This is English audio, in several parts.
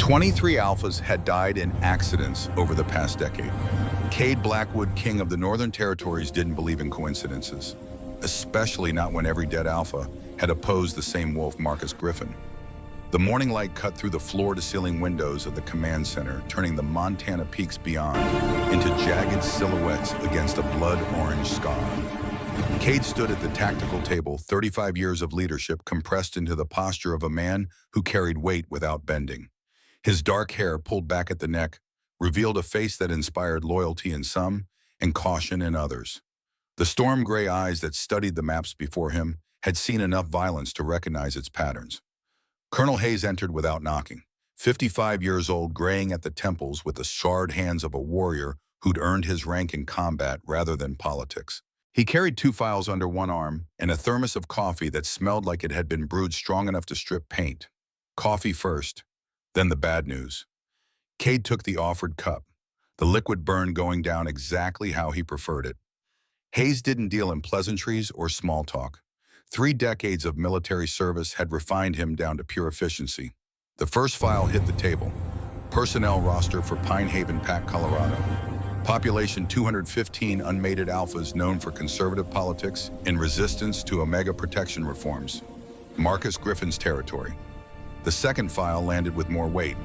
23 alphas had died in accidents over the past decade. Cade Blackwood, king of the Northern Territories, didn't believe in coincidences, especially not when every dead alpha had opposed the same wolf, Marcus Griffin. The morning light cut through the floor-to-ceiling windows of the command center, turning the Montana peaks beyond into jagged silhouettes against a blood-orange sky. Cade stood at the tactical table, 35 years of leadership compressed into the posture of a man who carried weight without bending. His dark hair, pulled back at the neck, revealed a face that inspired loyalty in some and caution in others. The storm-gray eyes that studied the maps before him had seen enough violence to recognize its patterns. Colonel Hayes entered without knocking, 55 years old, graying at the temples with the scarred hands of a warrior who'd earned his rank in combat rather than politics. He carried 2 files under one arm and a thermos of coffee that smelled like it had been brewed strong enough to strip paint. Coffee first, then the bad news. Cade took the offered cup, the liquid burn going down exactly how he preferred it. Hayes didn't deal in pleasantries or small talk. 3 decades of military service had refined him down to pure efficiency. The first file hit the table. Personnel roster for Pine Haven Pack, Colorado. Population 215 unmated alphas known for conservative politics and resistance to Omega protection reforms. Marcus Griffin's territory. The second file landed with more weight.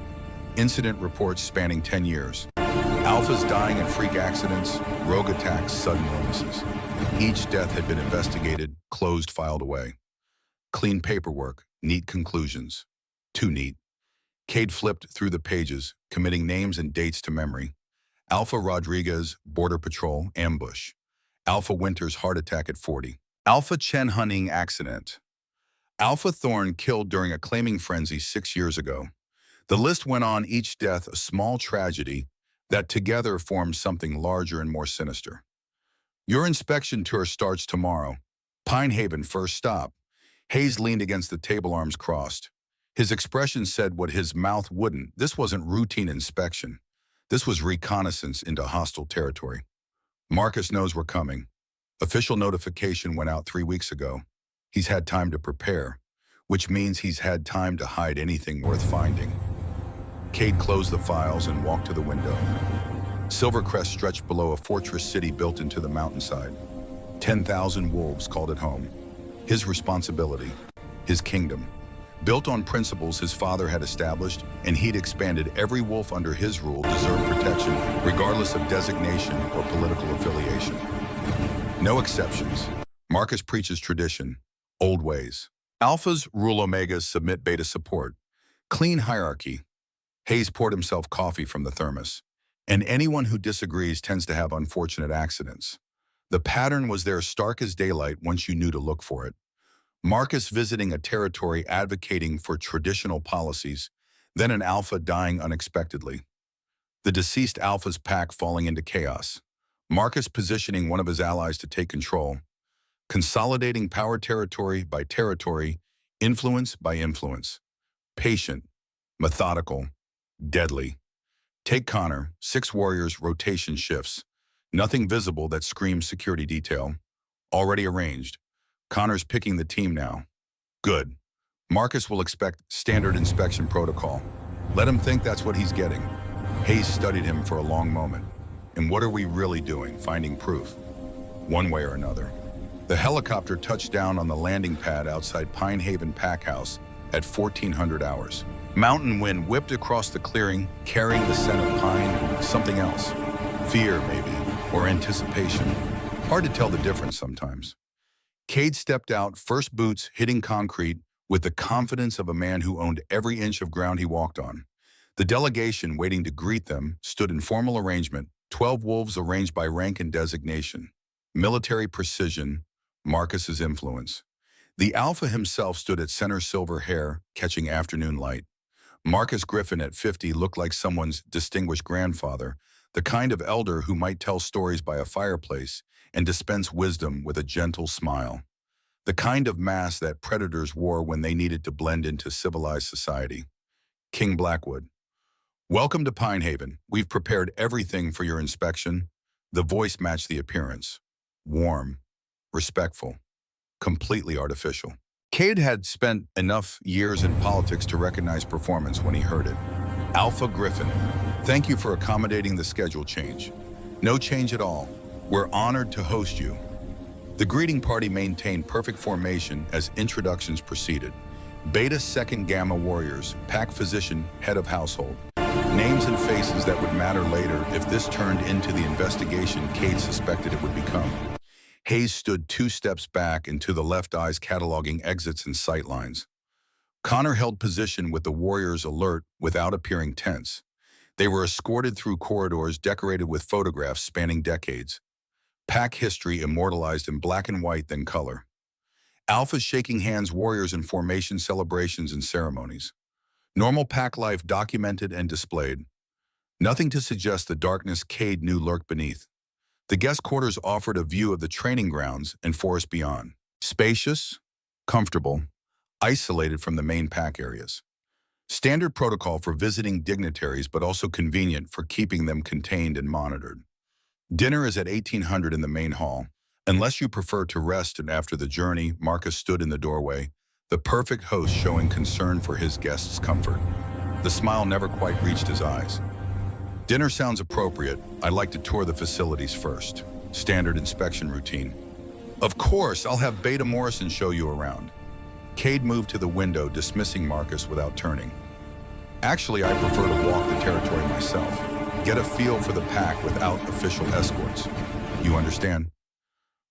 Incident reports spanning 10 years. Alphas dying in freak accidents, rogue attacks, sudden illnesses. Each death had been investigated, closed, filed away. Clean paperwork, neat conclusions. Too neat. Cade flipped through the pages, committing names and dates to memory. Alpha Rodriguez, Border Patrol, ambush. Alpha Winters, heart attack at 40. Alpha Chen hunting accident. Alpha Thorne killed during a claiming frenzy 6 years ago. The list went on, each death a small tragedy that together formed something larger and more sinister. Your inspection tour starts tomorrow. Pine Haven, first stop. Hayes leaned against the table, arms crossed. His expression said what his mouth wouldn't. This wasn't routine inspection. This was reconnaissance into hostile territory. Marcus knows we're coming. Official notification went out 3 weeks ago. He's had time to prepare, which means he's had time to hide anything worth finding. Cade closed the files and walked to the window. Silvercrest stretched below, a fortress city built into the mountainside. 10,000 wolves called it home. His responsibility, his kingdom. Built on principles his father had established, and he'd expanded. Every wolf under his rule deserved protection, regardless of designation or political affiliation. No exceptions. Marcus preaches tradition, old ways. Alphas rule Omegas, submit beta support. Clean hierarchy. Hayes poured himself coffee from the thermos. And anyone who disagrees tends to have unfortunate accidents. The pattern was there, stark as daylight once you knew to look for it. Marcus visiting a territory advocating for traditional policies, then an alpha dying unexpectedly. The deceased alpha's pack falling into chaos. Marcus positioning one of his allies to take control. Consolidating power territory by territory, influence by influence. Patient, methodical, deadly. Take Connor, 6 warriors, rotation shifts. Nothing visible that screams security detail. Already arranged. Connor's picking the team now. Good. Marcus will expect standard inspection protocol. Let him think that's what he's getting. Hayes studied him for a long moment. And what are we really doing? Finding proof. One way or another. The helicopter touched down on the landing pad outside Pine Haven Pack House at 1400 hours. Mountain wind whipped across the clearing, carrying the scent of pine, something else. Fear, maybe, or anticipation. Hard to tell the difference sometimes. Cade stepped out, first boots hitting concrete, with the confidence of a man who owned every inch of ground he walked on. The delegation waiting to greet them stood in formal arrangement, 12 wolves arranged by rank and designation. Military precision, Marcus's influence. The alpha himself stood at center, silver hair, catching afternoon light. Marcus Griffin at 50 looked like someone's distinguished grandfather, the kind of elder who might tell stories by a fireplace and dispense wisdom with a gentle smile. The kind of mask that predators wore when they needed to blend into civilized society. King Blackwood. Welcome to Pine Haven. We've prepared everything for your inspection. The voice matched the appearance. Warm, respectful, completely artificial. Cade had spent enough years in politics to recognize performance when he heard it. Alpha Griffin, thank you for accommodating the schedule change. No change at all. We're honored to host you. The greeting party maintained perfect formation as introductions proceeded. Beta 2nd Gamma Warriors, Pack Physician, Head of Household. Names and faces that would matter later if this turned into the investigation Cade suspected it would become. Hayes stood 2 steps back and to the left eyes cataloging exits and sightlines. Connor held position with the Warriors alert without appearing tense. They were escorted through corridors decorated with photographs spanning decades. Pack history immortalized in black and white then color. Alphas shaking hands, Warriors in formation celebrations and ceremonies. Normal pack life documented and displayed. Nothing to suggest the darkness Cade knew lurked beneath. The guest quarters offered a view of the training grounds and forest beyond. Spacious, comfortable, isolated from the main pack areas. Standard protocol for visiting dignitaries, but also convenient for keeping them contained and monitored. Dinner is at 1800 in the main hall. Unless you prefer to rest and after the journey, Marcus stood in the doorway, the perfect host showing concern for his guests' comfort. The smile never quite reached his eyes. Dinner sounds appropriate. I'd like to tour the facilities first. Standard inspection routine. Of course, I'll have Beta Morrison show you around. Cade moved to the window, dismissing Marcus without turning. Actually, I prefer to walk the territory myself. Get a feel for the pack without official escorts. You understand?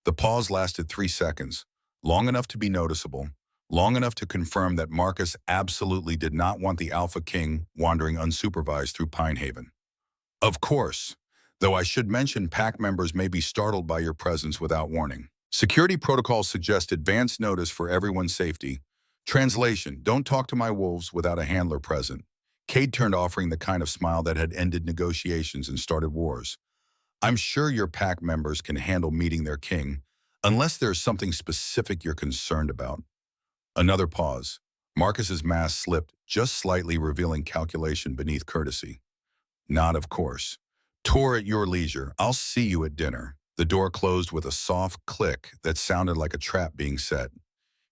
The pause lasted 3 seconds, long enough to be noticeable, long enough to confirm that Marcus absolutely did not want the Alpha King wandering unsupervised through Pine Haven. Of course, though I should mention pack members may be startled by your presence without warning. Security protocols suggest advance notice for everyone's safety. Translation, don't talk to my wolves without a handler present. Cade turned, offering the kind of smile that had ended negotiations and started wars. I'm sure your pack members can handle meeting their king, unless there's something specific you're concerned about. Another pause. Marcus's mask slipped, just slightly revealing calculation beneath courtesy. Not of course. Tour at your leisure. I'll see you at dinner. The door closed with a soft click that sounded like a trap being set.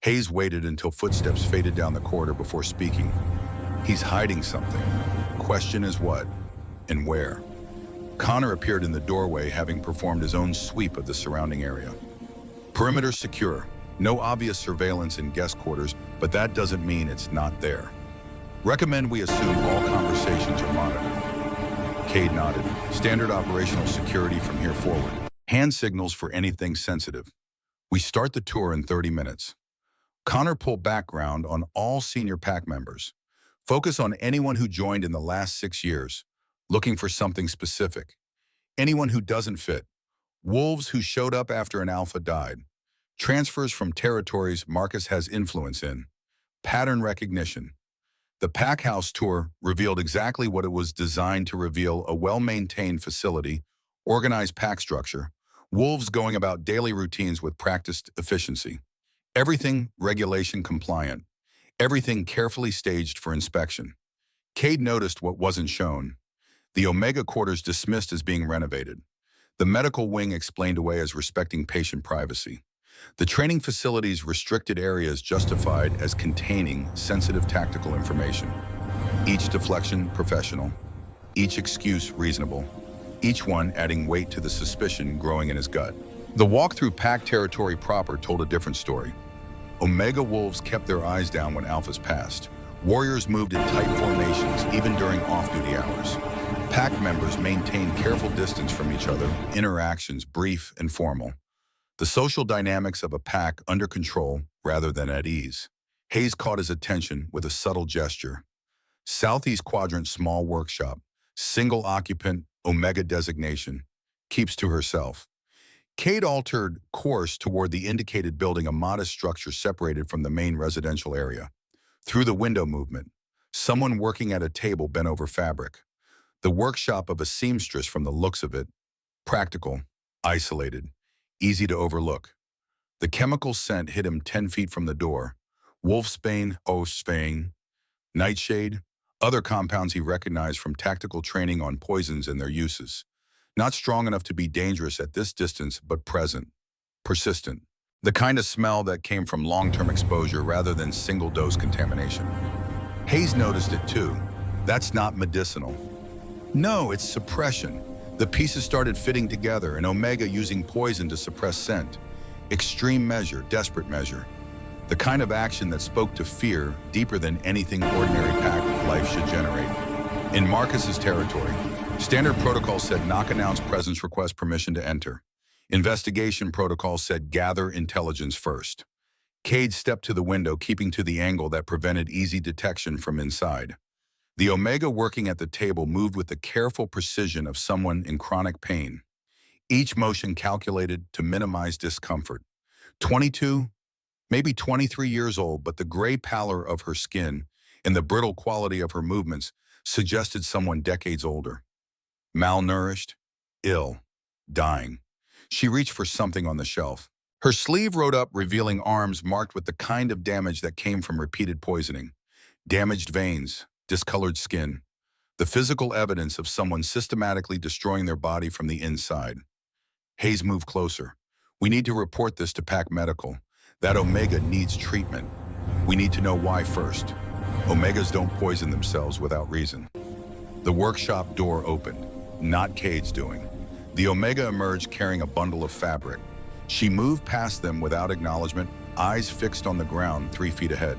Hayes waited until footsteps faded down the corridor before speaking. He's hiding something. Question is what and where. Connor appeared in the doorway, having performed his own sweep of the surrounding area. Perimeter secure. No obvious surveillance in guest quarters, but that doesn't mean it's not there. Recommend we assume all conversations are monitored. Cade nodded. Standard operational security from here forward. Hand signals for anything sensitive. We start the tour in 30 minutes. Connor pulled background on all senior pack members. Focus on anyone who joined in the last 6 years, looking for something specific. Anyone who doesn't fit. Wolves who showed up after an alpha died. Transfers from territories Marcus has influence in. Pattern recognition. The Pack House tour revealed exactly what it was designed to reveal: a well-maintained facility, organized pack structure, wolves going about daily routines with practiced efficiency. Everything regulation compliant. Everything carefully staged for inspection. Cade noticed what wasn't shown. The Omega quarters dismissed as being renovated. The medical wing explained away as respecting patient privacy. The training facilities' restricted areas justified as containing sensitive tactical information. Each deflection professional, each excuse reasonable, each one adding weight to the suspicion growing in his gut. The walk through pack territory proper told a different story. Omega wolves kept their eyes down when alphas passed. Warriors moved in tight formations even during off-duty hours. Pack members maintained careful distance from each other, interactions brief and formal. The social dynamics of a pack under control rather than at ease. Hayes caught his attention with a subtle gesture. Southeast quadrant small workshop, single occupant, Omega designation, keeps to herself. Cade altered course toward the indicated building, a modest structure separated from the main residential area. Through the window movement, someone working at a table bent over fabric. The workshop of a seamstress from the looks of it. Practical, isolated, easy to overlook. The chemical scent hit him 10 feet from the door. Wolfsbane, Ostbane, nightshade, other compounds he recognized from tactical training on poisons and their uses. Not strong enough to be dangerous at this distance, but present, persistent. The kind of smell that came from long-term exposure rather than single-dose contamination. Hayes noticed it too. That's not medicinal. No, it's suppression. The pieces started fitting together, and Omega using poison to suppress scent. Extreme measure, desperate measure. The kind of action that spoke to fear deeper than anything ordinary pack life should generate. In Marcus's territory, standard protocol said knock announce presence request permission to enter. Investigation protocol said gather intelligence first. Cade stepped to the window, keeping to the angle that prevented easy detection from inside. The Omega working at the table moved with the careful precision of someone in chronic pain, each motion calculated to minimize discomfort. 22, maybe 23 years old, but the gray pallor of her skin and the brittle quality of her movements suggested someone decades older. Malnourished, ill, dying. She reached for something on the shelf. Her sleeve rode up, revealing arms marked with the kind of damage that came from repeated poisoning. Damaged veins, discolored skin, the physical evidence of someone systematically destroying their body from the inside. Hayes moved closer. We need to report this to Pack Medical. That Omega needs treatment. We need to know why first. Omegas don't poison themselves without reason. The workshop door opened, not Cade's doing. The Omega emerged carrying a bundle of fabric. She moved past them without acknowledgement, eyes fixed on the ground 3 feet ahead.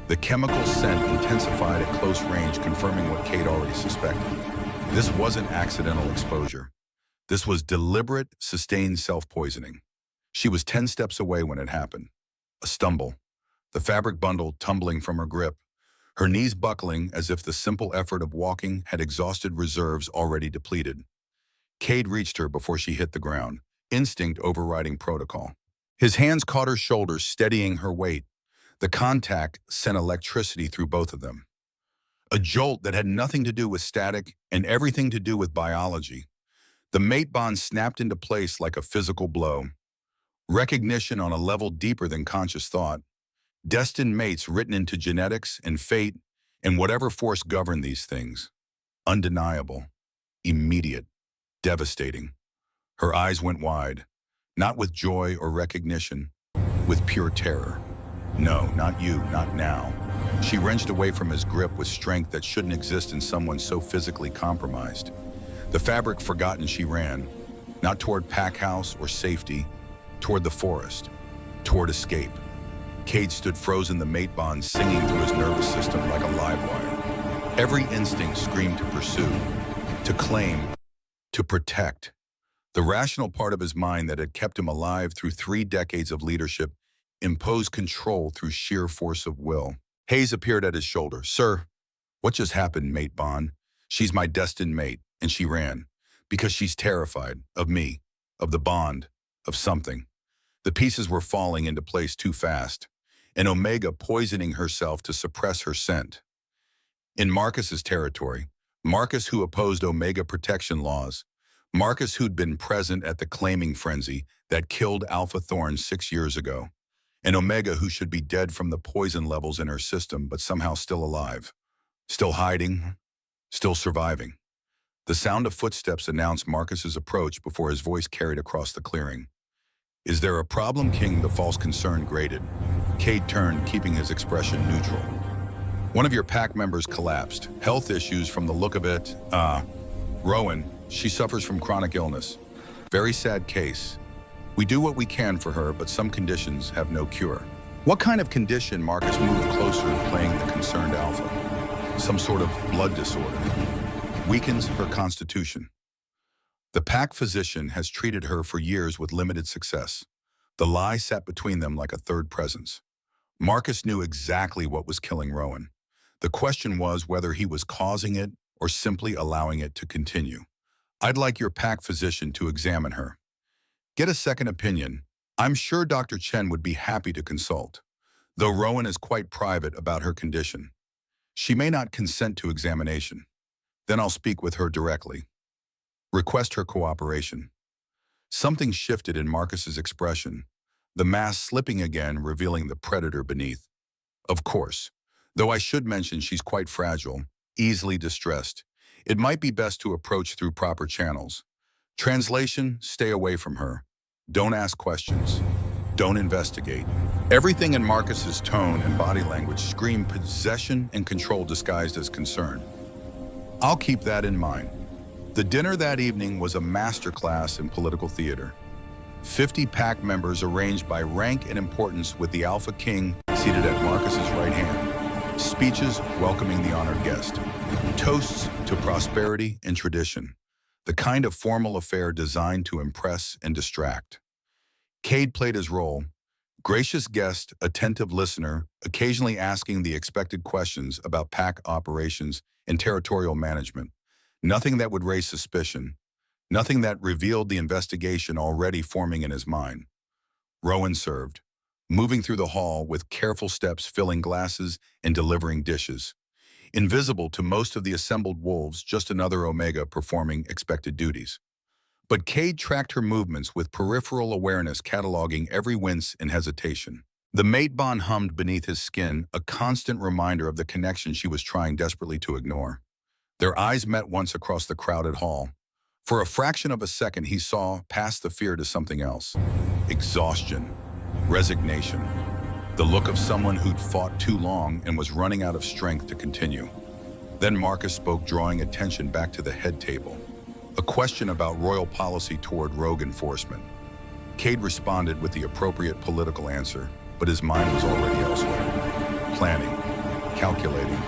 The chemical scent intensified at close range, confirming what Cade already suspected. This wasn't accidental exposure. This was deliberate, sustained self-poisoning. She was 10 steps away when it happened. A stumble, the fabric bundle tumbling from her grip, her knees buckling as if the simple effort of walking had exhausted reserves already depleted. Cade reached her before she hit the ground, instinct overriding protocol. His hands caught her shoulders, steadying her weight. The contact sent electricity through both of them. A jolt that had nothing to do with static and everything to do with biology. The mate bond snapped into place like a physical blow. Recognition on a level deeper than conscious thought. Destined mates written into genetics and fate and whatever force governed these things. Undeniable, immediate, devastating. Her eyes went wide, not with joy or recognition, with pure terror. No, not you, not now. She wrenched away from his grip with strength that shouldn't exist in someone so physically compromised. The fabric forgotten, she ran, not toward pack house or safety, toward the forest, toward escape. Cade stood frozen, the mate bond singing through his nervous system like a live wire. Every instinct screamed to pursue, to claim, to protect. The rational part of his mind that had kept him alive through 3 decades of leadership imposed control through sheer force of will. Hayes appeared at his shoulder. Sir, what just happened, mate bond? She's my destined mate, and she ran, because she's terrified of me, of the bond, of something. The pieces were falling into place too fast, and Omega poisoning herself to suppress her scent. In Marcus's territory, Marcus who opposed Omega protection laws, Marcus who'd been present at the claiming frenzy that killed Alpha Thorn 6 years ago, and Omega who should be dead from the poison levels in her system but somehow still alive, still hiding, still surviving. The sound of footsteps announced Marcus's approach before his voice carried across the clearing. Is there a problem, King? The false concern grated. Cade turned, keeping his expression neutral. One of your pack members collapsed. Health issues from the look of it. Rowan, she suffers from chronic illness. Very sad case. We do what we can for her, but some conditions have no cure. What kind of condition? Marcus moved closer, playing the concerned alpha. Some sort of blood disorder. Weakens her constitution. The pack physician has treated her for years with limited success. The lie sat between them like a third presence. Marcus knew exactly what was killing Rowan. The question was whether he was causing it or simply allowing it to continue. I'd like your pack physician to examine her. Get a second opinion. I'm sure Dr. Chen would be happy to consult, though Rowan is quite private about her condition. She may not consent to examination. Then I'll speak with her directly. Request her cooperation. Something shifted in Marcus's expression, the mask slipping again, revealing the predator beneath. Of course, though I should mention she's quite fragile, easily distressed. It might be best to approach through proper channels. Translation, stay away from her. Don't ask questions. Don't investigate. Everything in Marcus's tone and body language screamed possession and control disguised as concern. I'll keep that in mind. The dinner that evening was a masterclass in political theater. 50 pack members arranged by rank and importance with the Alpha King seated at Marcus's right hand. Speeches welcoming the honored guest. Toasts to prosperity and tradition. The kind of formal affair designed to impress and distract. Cade played his role, gracious guest, attentive listener, occasionally asking the expected questions about pack operations and territorial management. Nothing that would raise suspicion. Nothing that revealed the investigation already forming in his mind. Rowan served, moving through the hall with careful steps, filling glasses and delivering dishes. Invisible to most of the assembled wolves, just another Omega performing expected duties. But Cade tracked her movements with peripheral awareness, cataloging every wince and hesitation. The mate bond hummed beneath his skin, a constant reminder of the connection she was trying desperately to ignore. Their eyes met once across the crowded hall. For a fraction of a second, he saw past the fear to something else. Exhaustion, resignation, the look of someone who'd fought too long and was running out of strength to continue. Then Marcus spoke, drawing attention back to the head table. A question about royal policy toward rogue enforcement. Cade responded with the appropriate political answer, but his mind was already elsewhere. Planning, calculating,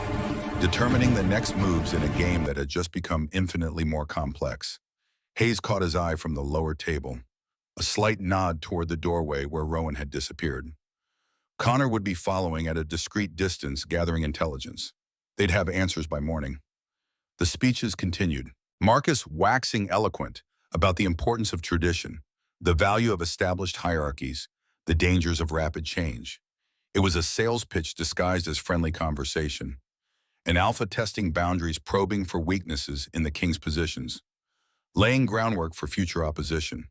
determining the next moves in a game that had just become infinitely more complex. Hayes caught his eye from the lower table, a slight nod toward the doorway where Rowan had disappeared. Connor would be following at a discreet distance, gathering intelligence. They'd have answers by morning. The speeches continued, Marcus waxing eloquent about the importance of tradition, the value of established hierarchies, the dangers of rapid change. It was a sales pitch disguised as friendly conversation. An Alpha testing boundaries, probing for weaknesses in the King's positions, laying groundwork for future opposition.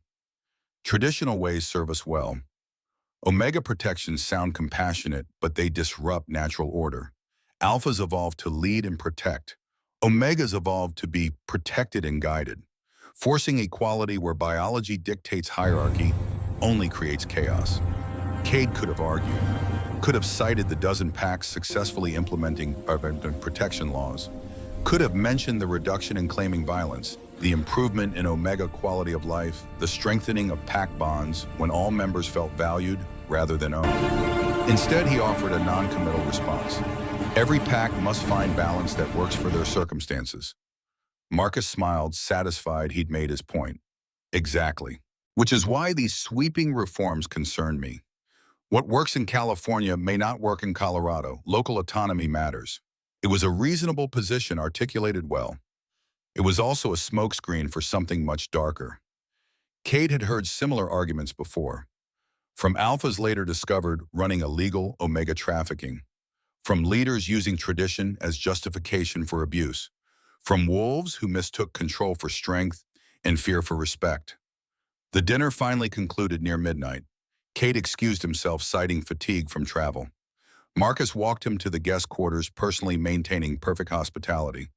Traditional ways serve us well. Omega protections sound compassionate, but they disrupt natural order. Alphas evolved to lead and protect. Omegas evolved to be protected and guided. Forcing equality where biology dictates hierarchy only creates chaos. Cade could have argued, could have cited the dozen packs successfully implementing protection laws, could have mentioned the reduction in claiming violence, the improvement in Omega quality of life, the strengthening of pack bonds when all members felt valued rather than owned. Instead, he offered a non-committal response. Every pack must find balance that works for their circumstances. Marcus smiled, satisfied he'd made his point. Exactly. Which is why these sweeping reforms concern me. What works in California may not work in Colorado. Local autonomy matters. It was a reasonable position articulated well. It was also a smokescreen for something much darker. Cade had heard similar arguments before. From alphas later discovered running illegal Omega trafficking. From leaders using tradition as justification for abuse. From wolves who mistook control for strength and fear for respect. The dinner finally concluded near midnight. Cade excused himself, citing fatigue from travel. Marcus walked him to the guest quarters, personally maintaining perfect hospitality.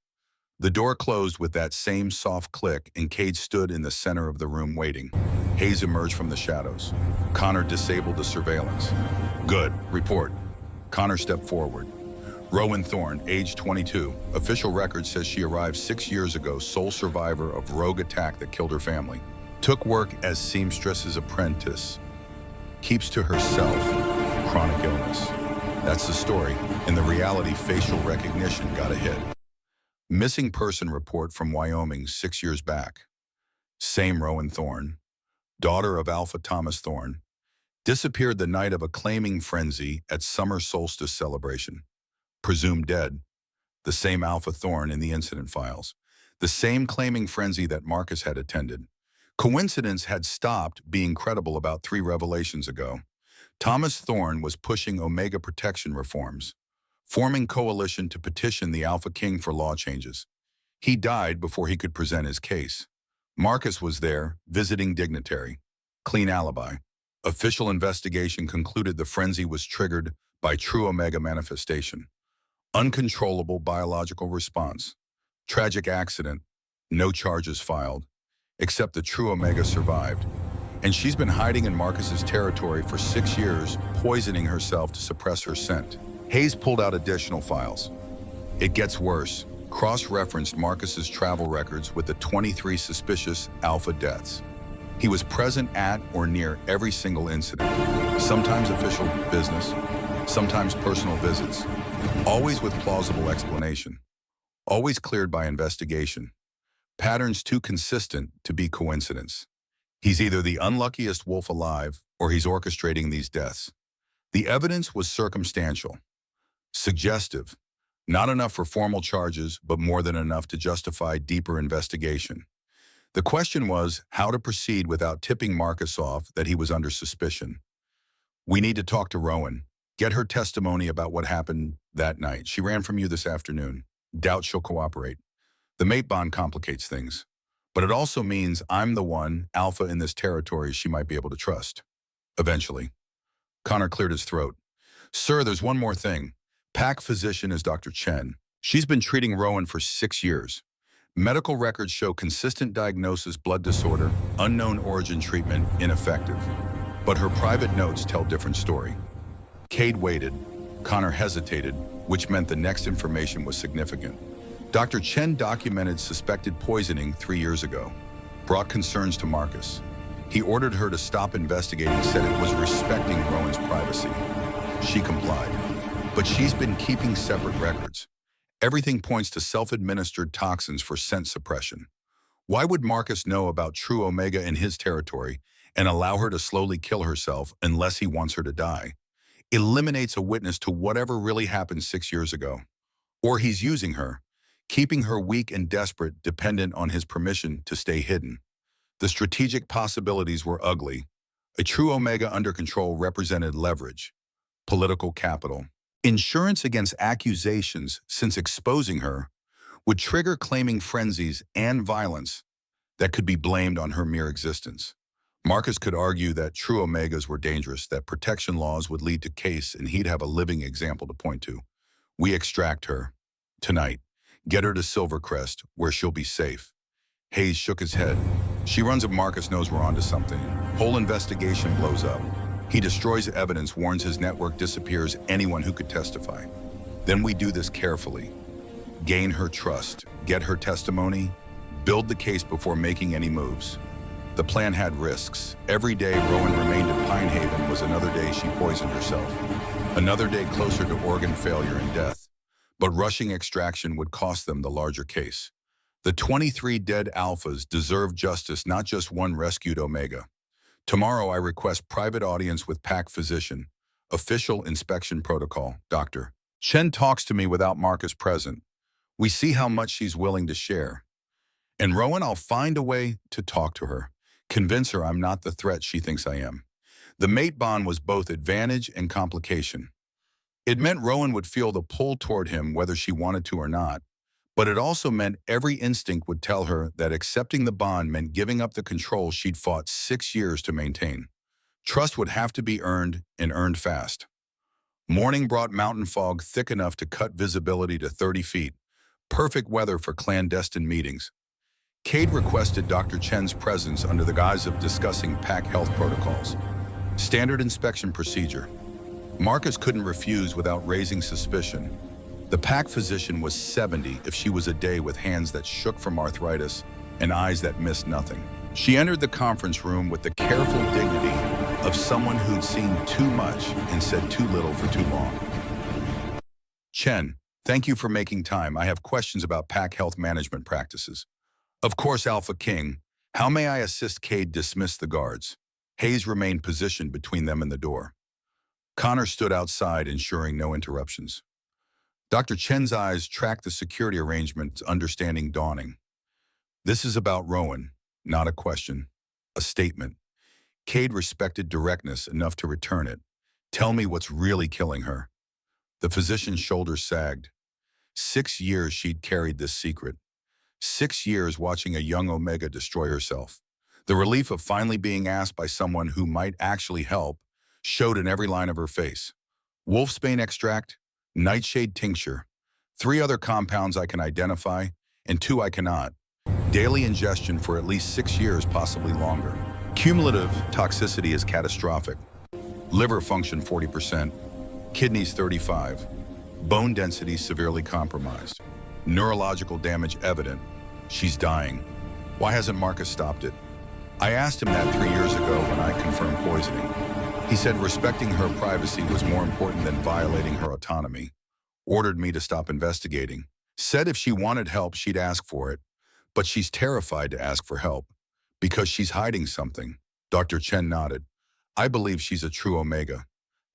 The door closed with that same soft click, and Cade stood in the center of the room waiting. Hayes emerged from the shadows. Connor disabled the surveillance. Good. Report. Connor stepped forward. Rowan Thorne, age 22. Official record says she arrived 6 years ago, sole survivor of rogue attack that killed her family. Took work as seamstress's apprentice. Keeps to herself. Chronic illness. That's the story. In the reality, facial recognition got a hit. Missing person report from Wyoming 6 years back. Same Rowan Thorne. Daughter of Alpha Thomas Thorne. Disappeared the night of a claiming frenzy at summer solstice celebration. Presumed dead. The same Alpha Thorne in the incident files. The same claiming frenzy that Marcus had attended. Coincidence had stopped being credible about 3 revelations ago. Thomas Thorne was pushing Omega protection reforms, forming coalition to petition the Alpha King for law changes. He died before he could present his case. Marcus was there, visiting dignitary. Clean alibi. Official investigation concluded the frenzy was triggered by true Omega manifestation. Uncontrollable biological response. Tragic accident. No charges filed. Except the true Omega survived. And she's been hiding in Marcus's territory for 6 years, poisoning herself to suppress her scent. Hayes pulled out additional files. It gets worse. cross-referenced Marcus's travel records with the 23 suspicious Alpha deaths. He was present at or near every single incident, sometimes official business, sometimes personal visits, always with plausible explanation, always cleared by investigation. Patterns too consistent to be coincidence. He's either the unluckiest wolf alive or he's orchestrating these deaths. The evidence was circumstantial, suggestive, not enough for formal charges, but more than enough to justify deeper investigation. The question was how to proceed without tipping Marcus off that he was under suspicion. We need to talk to Rowan, get her testimony about what happened that night. She ran from you this afternoon. Doubt she'll cooperate. The mate bond complicates things, but it also means I'm the one alpha in this territory she might be able to trust. Eventually. Connor cleared his throat. Sir, there's one more thing. Pack physician is Dr. Chen. She's been treating Rowan for 6 years. Medical records show consistent diagnosis, blood disorder, unknown origin treatment, ineffective. But her private notes tell different story. Cade waited. Connor hesitated, which meant the next information was significant. Dr. Chen documented suspected poisoning 3 years ago, brought concerns to Marcus. He ordered her to stop investigating, said it was respecting Rowan's privacy. She complied. But she's been keeping separate records. Everything points to self-administered toxins for scent suppression. Why would Marcus know about True Omega in his territory and allow her to slowly kill herself unless he wants her to die? Eliminates a witness to whatever really happened 6 years ago. Or he's using her, keeping her weak and desperate, dependent on his permission to stay hidden. The strategic possibilities were ugly. A True Omega under control represented leverage, political capital, insurance against accusations, since exposing her would trigger claiming frenzies and violence that could be blamed on her mere existence. Marcus could argue that True Omegas were dangerous, that protection laws would lead to case, and he'd have a living example to point to. We extract her. Tonight. Get her to Silvercrest, where she'll be safe. Hayes shook his head. She runs if Marcus knows we're onto something. Whole investigation blows up. He destroys evidence, warns his network, disappears anyone who could testify. Then we do this carefully. Gain her trust, get her testimony, build the case before making any moves. The plan had risks. Every day Rowan remained in Pine Haven was another day she poisoned herself. Another day closer to organ failure and death. But rushing extraction would cost them the larger case. The 23 dead alphas deserve justice, not just one rescued Omega. Tomorrow I request private audience with Pack physician. Official inspection protocol, Dr. Chen talks to me without Marcus present. We see how much she's willing to share. And Rowan, I'll find a way to talk to her. Convince her I'm not the threat she thinks I am. The mate bond was both advantage and complication. It meant Rowan would feel the pull toward him whether she wanted to or not. But it also meant every instinct would tell her that accepting the bond meant giving up the control she'd fought 6 years to maintain. Trust would have to be earned, and earned fast. Morning brought mountain fog thick enough to cut visibility to 30 feet. Perfect weather for clandestine meetings. Cade requested Dr. Chen's presence under the guise of discussing Pack health protocols. Standard inspection procedure. Marcus couldn't refuse without raising suspicion. The Pack physician was 70 if she was a day with hands that shook from arthritis and eyes that missed nothing. She entered the conference room with the careful dignity of someone who'd seen too much and said too little for too long. Chen, thank you for making time. I have questions about Pack health management practices. Of course, AlphaKing. How may I assist? Cade dismissed the guards. Hayes remained positioned between them and the door. Connor stood outside, ensuring no interruptions. Dr. Chen's eyes tracked the security arrangements, understanding dawning. This is about Rowan, not a question, a statement. Cade respected directness enough to return it. Tell me what's really killing her. The physician's shoulders sagged. 6 years she'd carried this secret. 6 years watching a young Omega destroy herself. The relief of finally being asked by someone who might actually help showed in every line of her face. Wolfsbane extract, nightshade tincture, 3 other compounds I can identify, and 2 I cannot. Daily ingestion for at least 6 years, possibly longer. Cumulative toxicity is catastrophic. Liver function 40%, kidneys 35%, bone density severely compromised. Neurological damage evident. She's dying. Why hasn't Marcus stopped it? I asked him that 3 years ago when I confirmed poisoning. He said respecting her privacy was more important than violating her autonomy. Ordered me to stop investigating. Said if she wanted help, she'd ask for it. But she's terrified to ask for help because she's hiding something. Dr. Chen nodded. I believe she's a true Omega.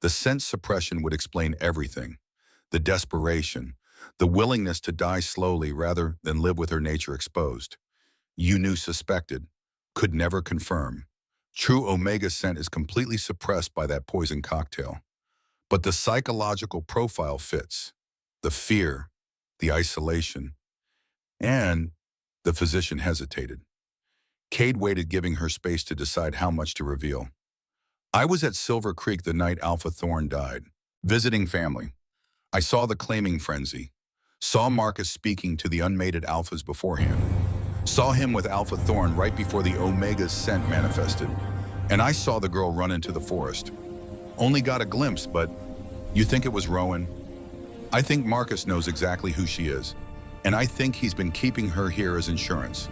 The sense suppression would explain everything. The desperation, the willingness to die slowly rather than live with her nature exposed. You knew suspected, could never confirm. True Omega scent is completely suppressed by that poison cocktail. But the psychological profile fits. The fear, the isolation, and the physician hesitated. Cade waited, giving her space to decide how much to reveal. I was at Silver Creek the night Alpha Thorn died, visiting family. I saw the claiming frenzy, saw Marcus speaking to the unmated Alphas beforehand, saw him with Alpha Thorn right before the Omega's scent manifested, and I saw the girl run into the forest. Only got a glimpse, but you think it was Rowan? I think Marcus knows exactly who she is, and I think he's been keeping her here as insurance.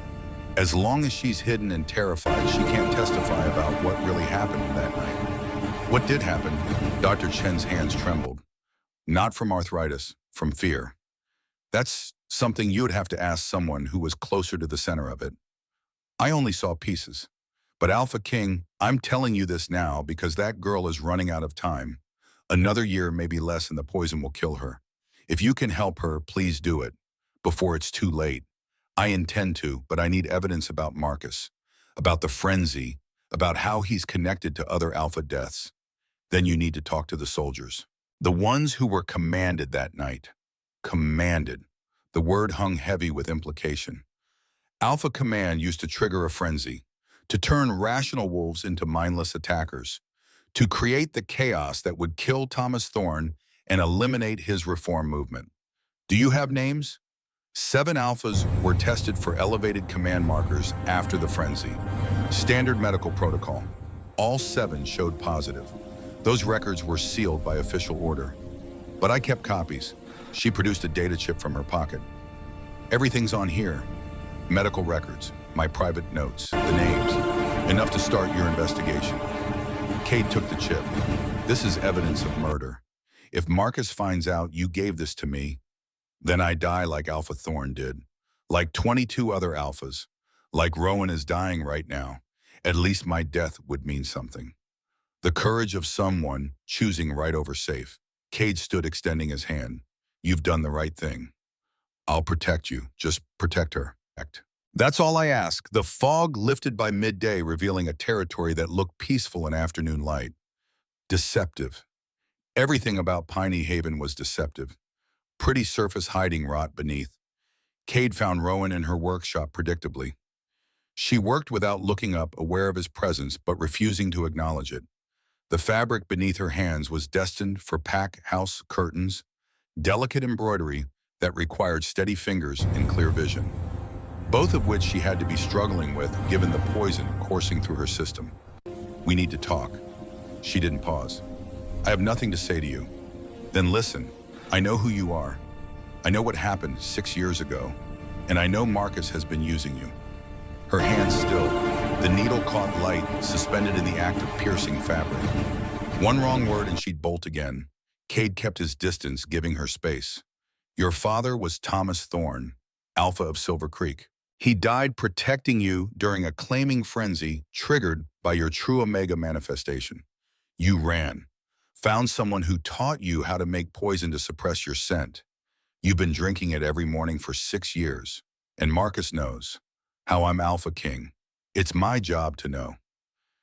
As long as she's hidden and terrified, she can't testify about what really happened that night. What did happen? Dr. Chen's hands trembled. Not from arthritis, from fear. That's something you'd have to ask someone who was closer to the center of it. I only saw pieces. But AlphaKing, I'm telling you this now because that girl is running out of time. Another year, maybe less, and the poison will kill her. If you can help her, please do it, before it's too late. I intend to, but I need evidence about Marcus, about the frenzy, about how he's connected to other Alpha deaths. Then you need to talk to the soldiers. The ones who were commanded that night. Commanded. The word hung heavy with implication. Alpha Command used to trigger a frenzy, to turn rational wolves into mindless attackers, to create the chaos that would kill Thomas Thorne and eliminate his reform movement. Do you have names? 7 Alphas were tested for elevated command markers after the frenzy. Standard medical protocol. All 7 showed positive. Those records were sealed by official order. But I kept copies. She produced a data chip from her pocket. Everything's on here. Medical records, my private notes, the names. Enough to start your investigation. Cade took the chip. This is evidence of murder. If Marcus finds out you gave this to me, then I die like Alpha Thorn did. Like 22 other Alphas. Like Rowan is dying right now. At least my death would mean something. The courage of someone choosing right over safe. Cade stood, extending his hand. You've done the right thing. I'll protect you. Just protect her. That's all I ask. The fog lifted by midday, revealing a territory that looked peaceful in afternoon light. Deceptive. Everything about Piney Haven was deceptive. Pretty surface hiding rot beneath. Cade found Rowan in her workshop predictably. She worked without looking up, aware of his presence, but refusing to acknowledge it. The fabric beneath her hands was destined for pack house curtains, delicate embroidery that required steady fingers and clear vision, both of which she had to be struggling with given the poison coursing through her system. We need to talk. She didn't pause. I have nothing to say to you. Then listen. I know who you are. I know what happened 6 years ago, and I know Marcus has been using you. Her hands still, the needle caught light, suspended in the act of piercing fabric. One wrong word and she'd bolt again. Cade kept his distance, giving her space. Your father was Thomas Thorne, Alpha of Silver Creek. He died protecting you during a claiming frenzy triggered by your true Omega manifestation. You ran. Found someone who taught you how to make poison to suppress your scent. You've been drinking it every morning for 6 years. And Marcus knows how I'm AlphaKing. It's my job to know.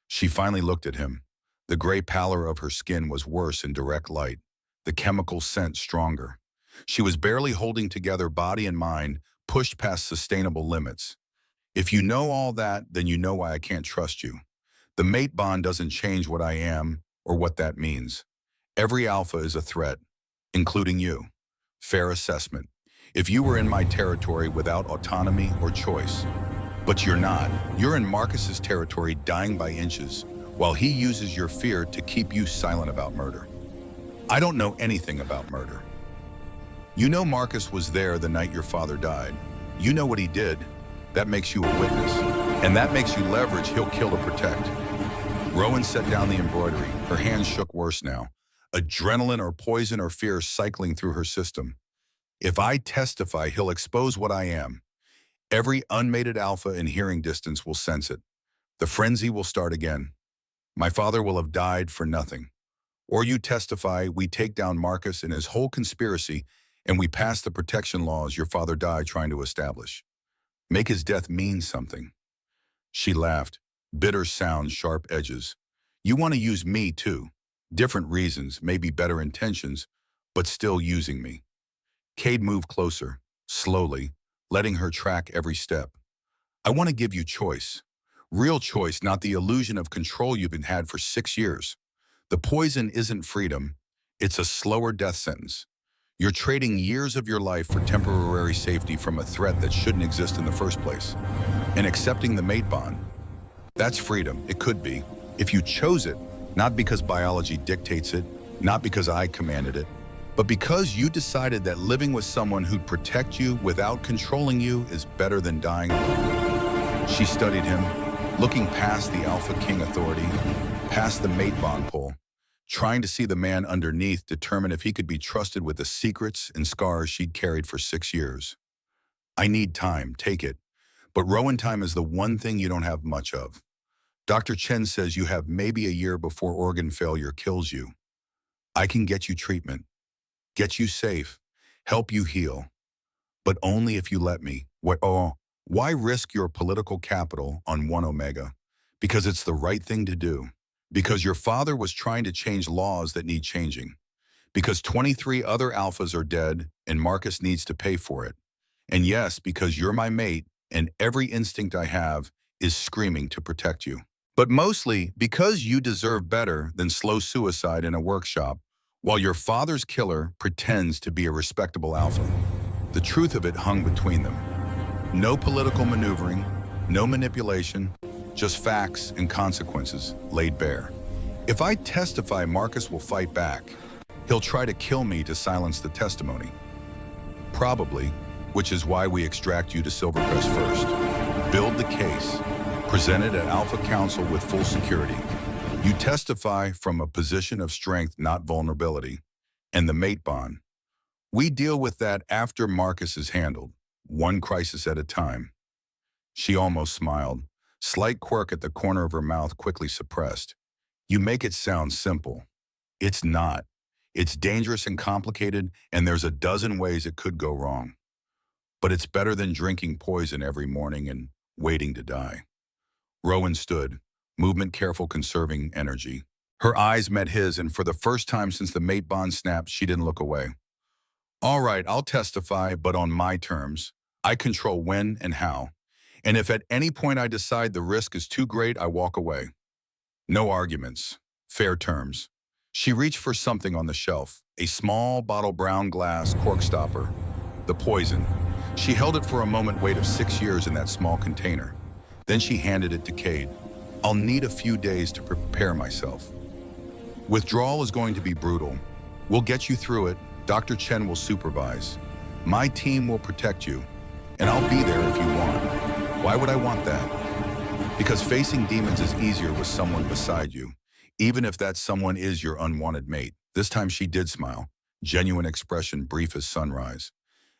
She finally looked at him. The gray pallor of her skin was worse in direct light, the chemical scent stronger. She was barely holding together, body and mind, pushed past sustainable limits. If you know all that, then you know why I can't trust you. The mate bond doesn't change what I am or what that means. Every Alpha is a threat, including you. Fair assessment. If you were in my territory without autonomy or choice. But you're not. You're in Marcus's territory, dying by inches, while he uses your fear to keep you silent about murder. I don't know anything about murder. You know Marcus was there the night your father died. You know what he did. That makes you a witness. And that makes you leverage he'll kill to protect. Rowan set down the embroidery. Her hands shook worse now. Adrenaline or poison or fear cycling through her system. If I testify, he'll expose what I am. Every unmated alpha in hearing distance will sense it. The frenzy will start again. My father will have died for nothing. Or you testify, we take down Marcus and his whole conspiracy, and we pass the protection laws your father died trying to establish. Make his death mean something. She laughed, bitter sounds, sharp edges. You want to use me too. Different reasons, maybe better intentions, but still using me. Cade moved closer, slowly, letting her track every step. I want to give you choice. Real choice, not the illusion of control you've been had for 6 years. The poison isn't freedom. It's a slower death sentence. You're trading years of your life for temporary safety from a threat that shouldn't exist in the first place. And accepting the mate bond, that's freedom. It could be, if you chose it, not because biology dictates it, not because I commanded it, but because you decided that living with someone who'd protect you without controlling you is better than dying alone. She studied him, looking past the AlphaKing authority, past the mate bond pull, trying to see the man underneath, determine if he could be trusted with the secrets and scars she'd carried for 6 years. I need time, take it. But Rowan time is the one thing you don't have much of. Dr. Chen says you have maybe a year before organ failure kills you. I can get you treatment, get you safe, help you heal. But only if you let me. Why risk your political capital on one Omega? Because it's the right thing to do. Because your father was trying to change laws that need changing. Because 23 other alphas are dead and Marcus needs to pay for it. And yes, because you're my mate and every instinct I have is screaming to protect you. But mostly because you deserve better than slow suicide in a workshop while your father's killer pretends to be a respectable alpha. The truth of it hung between them. No political maneuvering, no manipulation, just facts and consequences laid bare. If I testify, Marcus will fight back. He'll try to kill me to silence the testimony. Probably, which is why we extract you to Silvercrest first. Build the case. Present it at Alpha Council with full security. You testify from a position of strength, not vulnerability. And the mate bond. We deal with that after Marcus is handled, one crisis at a time. She almost smiled. Slight quirk at the corner of her mouth quickly suppressed. You make it sound simple. It's not. It's dangerous and complicated, and there's a dozen ways it could go wrong. But it's better than drinking poison every morning and waiting to die. Rowan stood, movement careful, conserving energy. Her eyes met his, and for the first time since the mate bond snapped, she didn't look away. All right, I'll testify, but on my terms. I control when and how. And if at any point I decide the risk is too great, I walk away. No arguments. Fair terms. She reached for something on the shelf, a small bottle brown glass cork stopper. The poison. She held it for a moment, weight of 6 years in that small container. Then she handed it to Cade. I'll need a few days to prepare myself. Withdrawal is going to be brutal. We'll get you through it. Dr. Chen will supervise. My team will protect you. And I'll be there if you want. Why would I want that? Because facing demons is easier with someone beside you, even if that someone is your unwanted mate. This time she did smile, genuine expression brief as sunrise.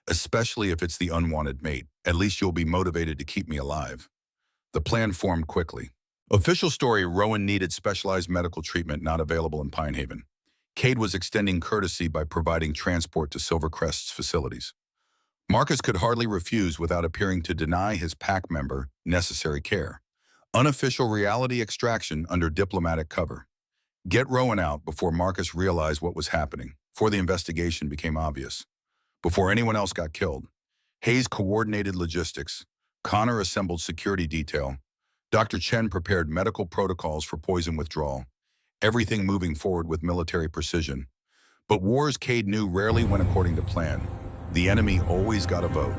Especially if it's the unwanted mate, at least you'll be motivated to keep me alive. The plan formed quickly. Official story, Rowan needed specialized medical treatment not available in Pine Haven. Cade was extending courtesy by providing transport to Silvercrest's facilities. Marcus could hardly refuse without appearing to deny his pack member necessary care. Unofficial reality extraction under diplomatic cover. Get Rowan out before Marcus realized what was happening, before the investigation became obvious, before anyone else got killed. Hayes coordinated logistics. Connor assembled security detail. Dr. Chen prepared medical protocols for poison withdrawal. Everything moving forward with military precision. But wars, Cade knew, rarely went according to plan. The enemy always got a vote,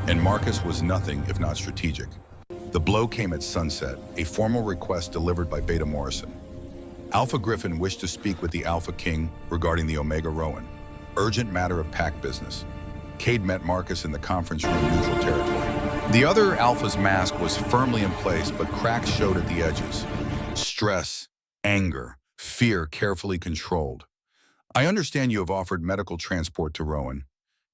and Marcus was nothing if not strategic. The blow came at sunset, a formal request delivered by Beta Morrison. Alpha Griffin wished to speak with the AlphaKing regarding the Omega Rowan. Urgent matter of pack business. Cade met Marcus in the conference room neutral territory. The other Alpha's mask was firmly in place, but cracks showed at the edges. Stress, anger, fear carefully controlled. I understand you have offered medical transport to Rowan.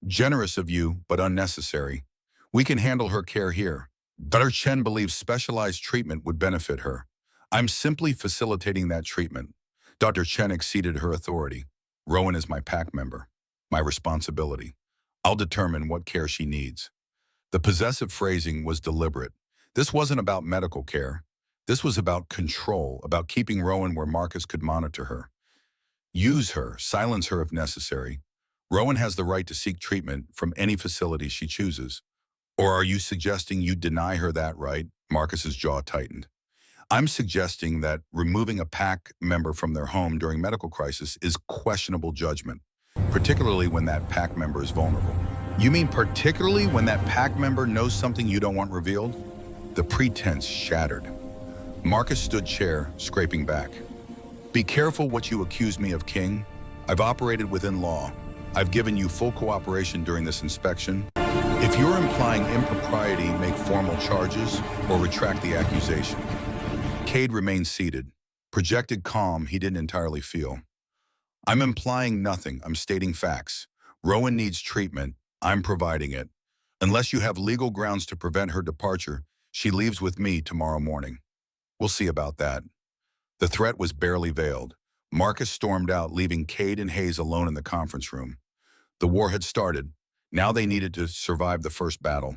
Generous of you, but unnecessary. We can handle her care here. Dr. Chen believes specialized treatment would benefit her. I'm simply facilitating that treatment. Dr. Chen exceeded her authority. Rowan is my pack member. My responsibility. I'll determine what care she needs. The possessive phrasing was deliberate. This wasn't about medical care. This was about control, about keeping Rowan where Marcus could monitor her. Use her, silence her if necessary. Rowan has the right to seek treatment from any facility she chooses. Or are you suggesting you deny her that right? Marcus's jaw tightened. I'm suggesting that removing a pack member from their home during medical crisis is questionable judgment, particularly when that pack member is vulnerable. You mean particularly when that pack member knows something you don't want revealed? The pretense shattered. Marcus stood chair, scraping back. Be careful what you accuse me of, King. I've operated within law. I've given you full cooperation during this inspection. If you're implying impropriety, make formal charges or retract the accusation. Cade remained seated, projected calm he didn't entirely feel. I'm implying nothing, I'm stating facts. Rowan needs treatment, I'm providing it. Unless you have legal grounds to prevent her departure, she leaves with me tomorrow morning. We'll see about that. The threat was barely veiled. Marcus stormed out, leaving Cade and Hayes alone in the conference room. The war had started. Now they needed to survive the first battle.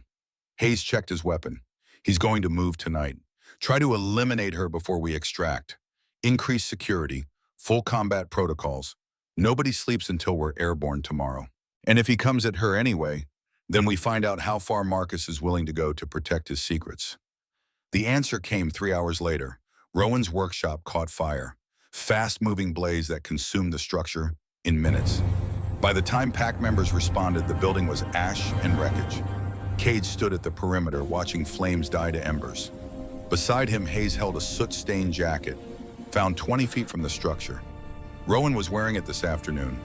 Hayes checked his weapon. He's going to move tonight. Try to eliminate her before we extract. Increase security, full combat protocols. Nobody sleeps until we're airborne tomorrow. And if he comes at her anyway, then we find out how far Marcus is willing to go to protect his secrets. The answer came 3 hours later. Rowan's workshop caught fire. Fast-moving blaze that consumed the structure in minutes. By the time pack members responded, the building was ash and wreckage. Cade stood at the perimeter, watching flames die to embers. Beside him, Hayes held a soot-stained jacket, found 20 feet from the structure. Rowan was wearing it this afternoon,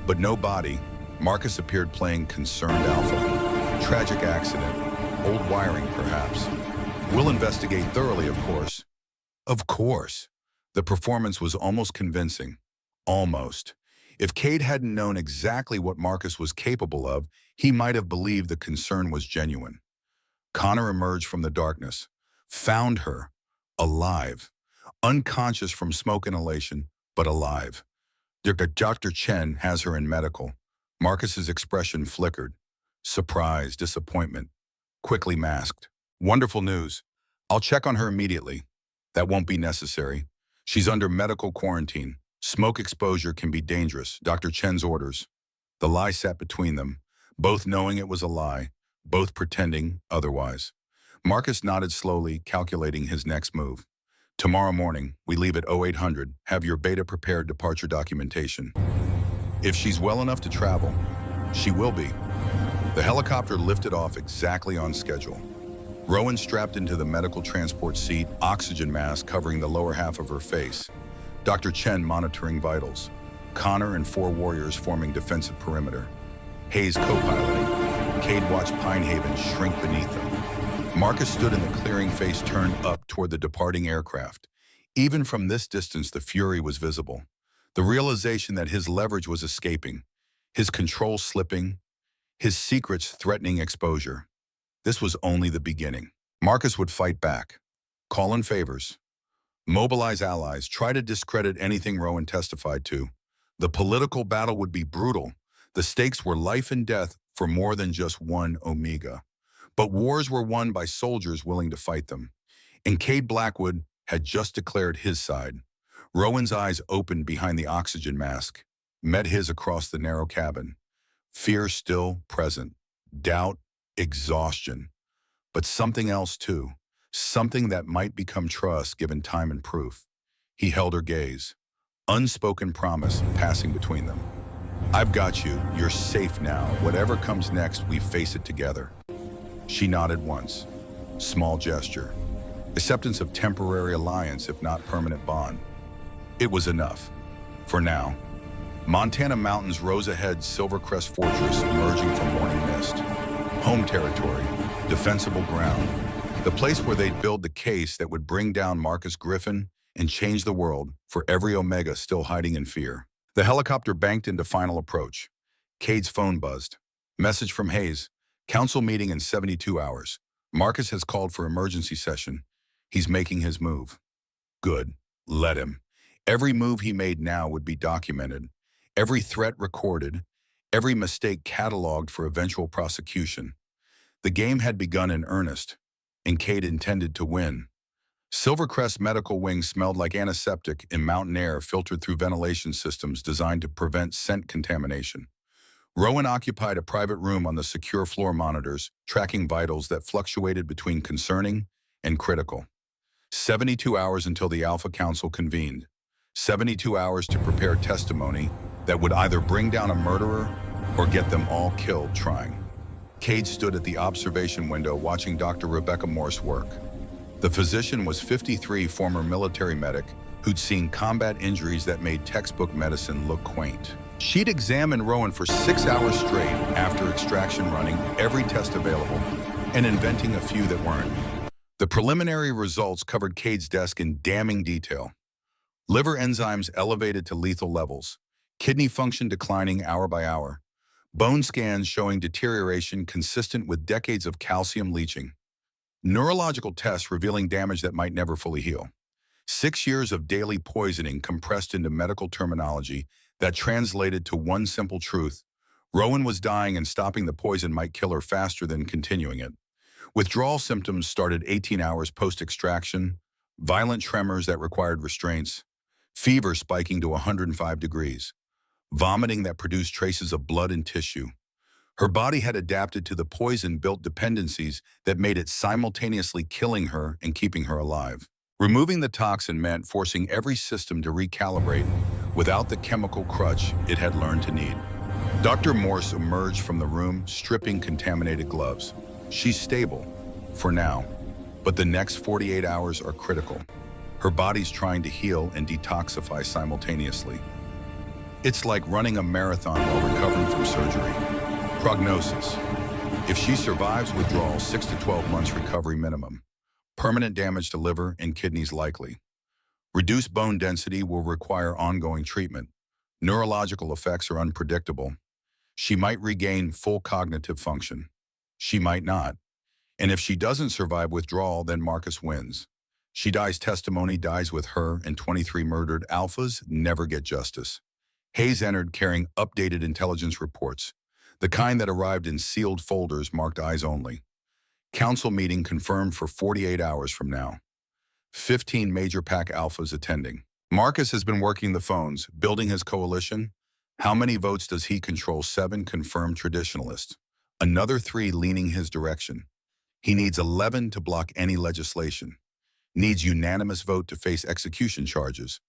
but no body. Marcus appeared playing concerned Alpha. Tragic accident, old wiring perhaps. We'll investigate thoroughly, of course. Of course. The performance was almost convincing. Almost. If Cade hadn't known exactly what Marcus was capable of, he might have believed the concern was genuine. Connor emerged from the darkness, found her, alive, unconscious from smoke inhalation, but alive. Dr. Chen has her in medical. Marcus's expression flickered. Surprise, disappointment, quickly masked. Wonderful news. I'll check on her immediately. That won't be necessary. She's under medical quarantine. Smoke exposure can be dangerous. Dr. Chen's orders. The lie sat between them, both knowing it was a lie, both pretending otherwise. Marcus nodded slowly, calculating his next move. Tomorrow morning, we leave at 0800. Have your beta-prepared departure documentation. If she's well enough to travel, she will be. The helicopter lifted off exactly on schedule. Rowan strapped into the medical transport seat, oxygen mask covering the lower half of her face. Dr. Chen monitoring vitals. Connor and 4 warriors forming defensive perimeter. Hayes co-piloting. Cade watched Pine Haven shrink beneath them. Marcus stood in the clearing, face turned up toward the departing aircraft. Even from this distance, the fury was visible. The realization that his leverage was escaping, his control slipping, his secrets threatening exposure. This was only the beginning. Marcus would fight back, call in favors, mobilize allies, try to discredit anything Rowan testified to. The political battle would be brutal. The stakes were life and death for more than just one Omega. But wars were won by soldiers willing to fight them. And Cade Blackwood had just declared his side. Rowan's eyes opened behind the oxygen mask, met his across the narrow cabin. Fear still present, doubt, exhaustion. But something else too, something that might become trust given time and proof. He held her gaze, unspoken promise passing between them. I've got you, you're safe now. Whatever comes next, we face it together. She nodded once, small gesture. Acceptance of temporary alliance, if not permanent bond. It was enough, for now. Montana mountains rose ahead, Silvercrest Fortress emerging from morning mist. Home territory, defensible ground, the place where they'd build the case that would bring down Marcus Griffin and change the world for every Omega still hiding in fear. The helicopter banked into final approach. Cade's phone buzzed. Message from Hayes. Council meeting in 72 hours. Marcus has called for emergency session. He's making his move. Good. Let him. Every move he made now would be documented. Every threat recorded. Every mistake cataloged for eventual prosecution. The game had begun in earnest, and Cade intended to win. Silvercrest Medical Wing smelled like antiseptic in mountain air filtered through ventilation systems designed to prevent scent contamination. Rowan occupied a private room on the secure floor monitors, tracking vitals that fluctuated between concerning and critical. 72 hours until the Alpha Council convened. 72 hours to prepare testimony that would either bring down a murderer or get them all killed trying. Cade stood at the observation window watching Dr. Rebecca Morse work. The physician was 53, former military medic who'd seen combat injuries that made textbook medicine look quaint. She'd examined Rowan for 6 hours straight after extraction, running every test available and inventing a few that weren't. The preliminary results covered Cade's desk in damning detail. Liver enzymes elevated to lethal levels, kidney function declining hour by hour, bone scans showing deterioration consistent with decades of calcium leaching, neurological tests revealing damage that might never fully heal. 6 years of daily poisoning compressed into medical terminology that translated to one simple truth: Rowan was dying, and stopping the poison might kill her faster than continuing it. Withdrawal symptoms started 18 hours post-extraction, violent tremors that required restraints, fever spiking to 105 degrees, vomiting that produced traces of blood and tissue. Her body had adapted to the poison-built dependencies that made it simultaneously killing her and keeping her alive. Removing the toxin meant forcing every system to recalibrate without the chemical crutch it had learned to need. Dr. Morse emerged from the room, stripping contaminated gloves. She's stable, for now, but the next 48 hours are critical. Her body's trying to heal and detoxify simultaneously. It's like running a marathon while recovering from surgery. Prognosis: if she survives withdrawal, 6 to 12 months recovery minimum. Permanent damage to liver and kidneys likely. Reduced bone density will require ongoing treatment. Neurological effects are unpredictable. She might regain full cognitive function. She might not. And if she doesn't survive withdrawal, then Marcus wins. She dies, testimony dies with her, and 23 murdered Alphas never get justice. Hayes entered carrying updated intelligence reports, the kind that arrived in sealed folders marked eyes only. Council meeting confirmed for 48 hours from now. 15 major pack Alphas attending. Marcus has been working the phones, building his coalition. How many votes does he control? 7 confirmed traditionalists. Another 3 leaning his direction. He needs 11 to block any legislation. Needs unanimous vote to face execution charges,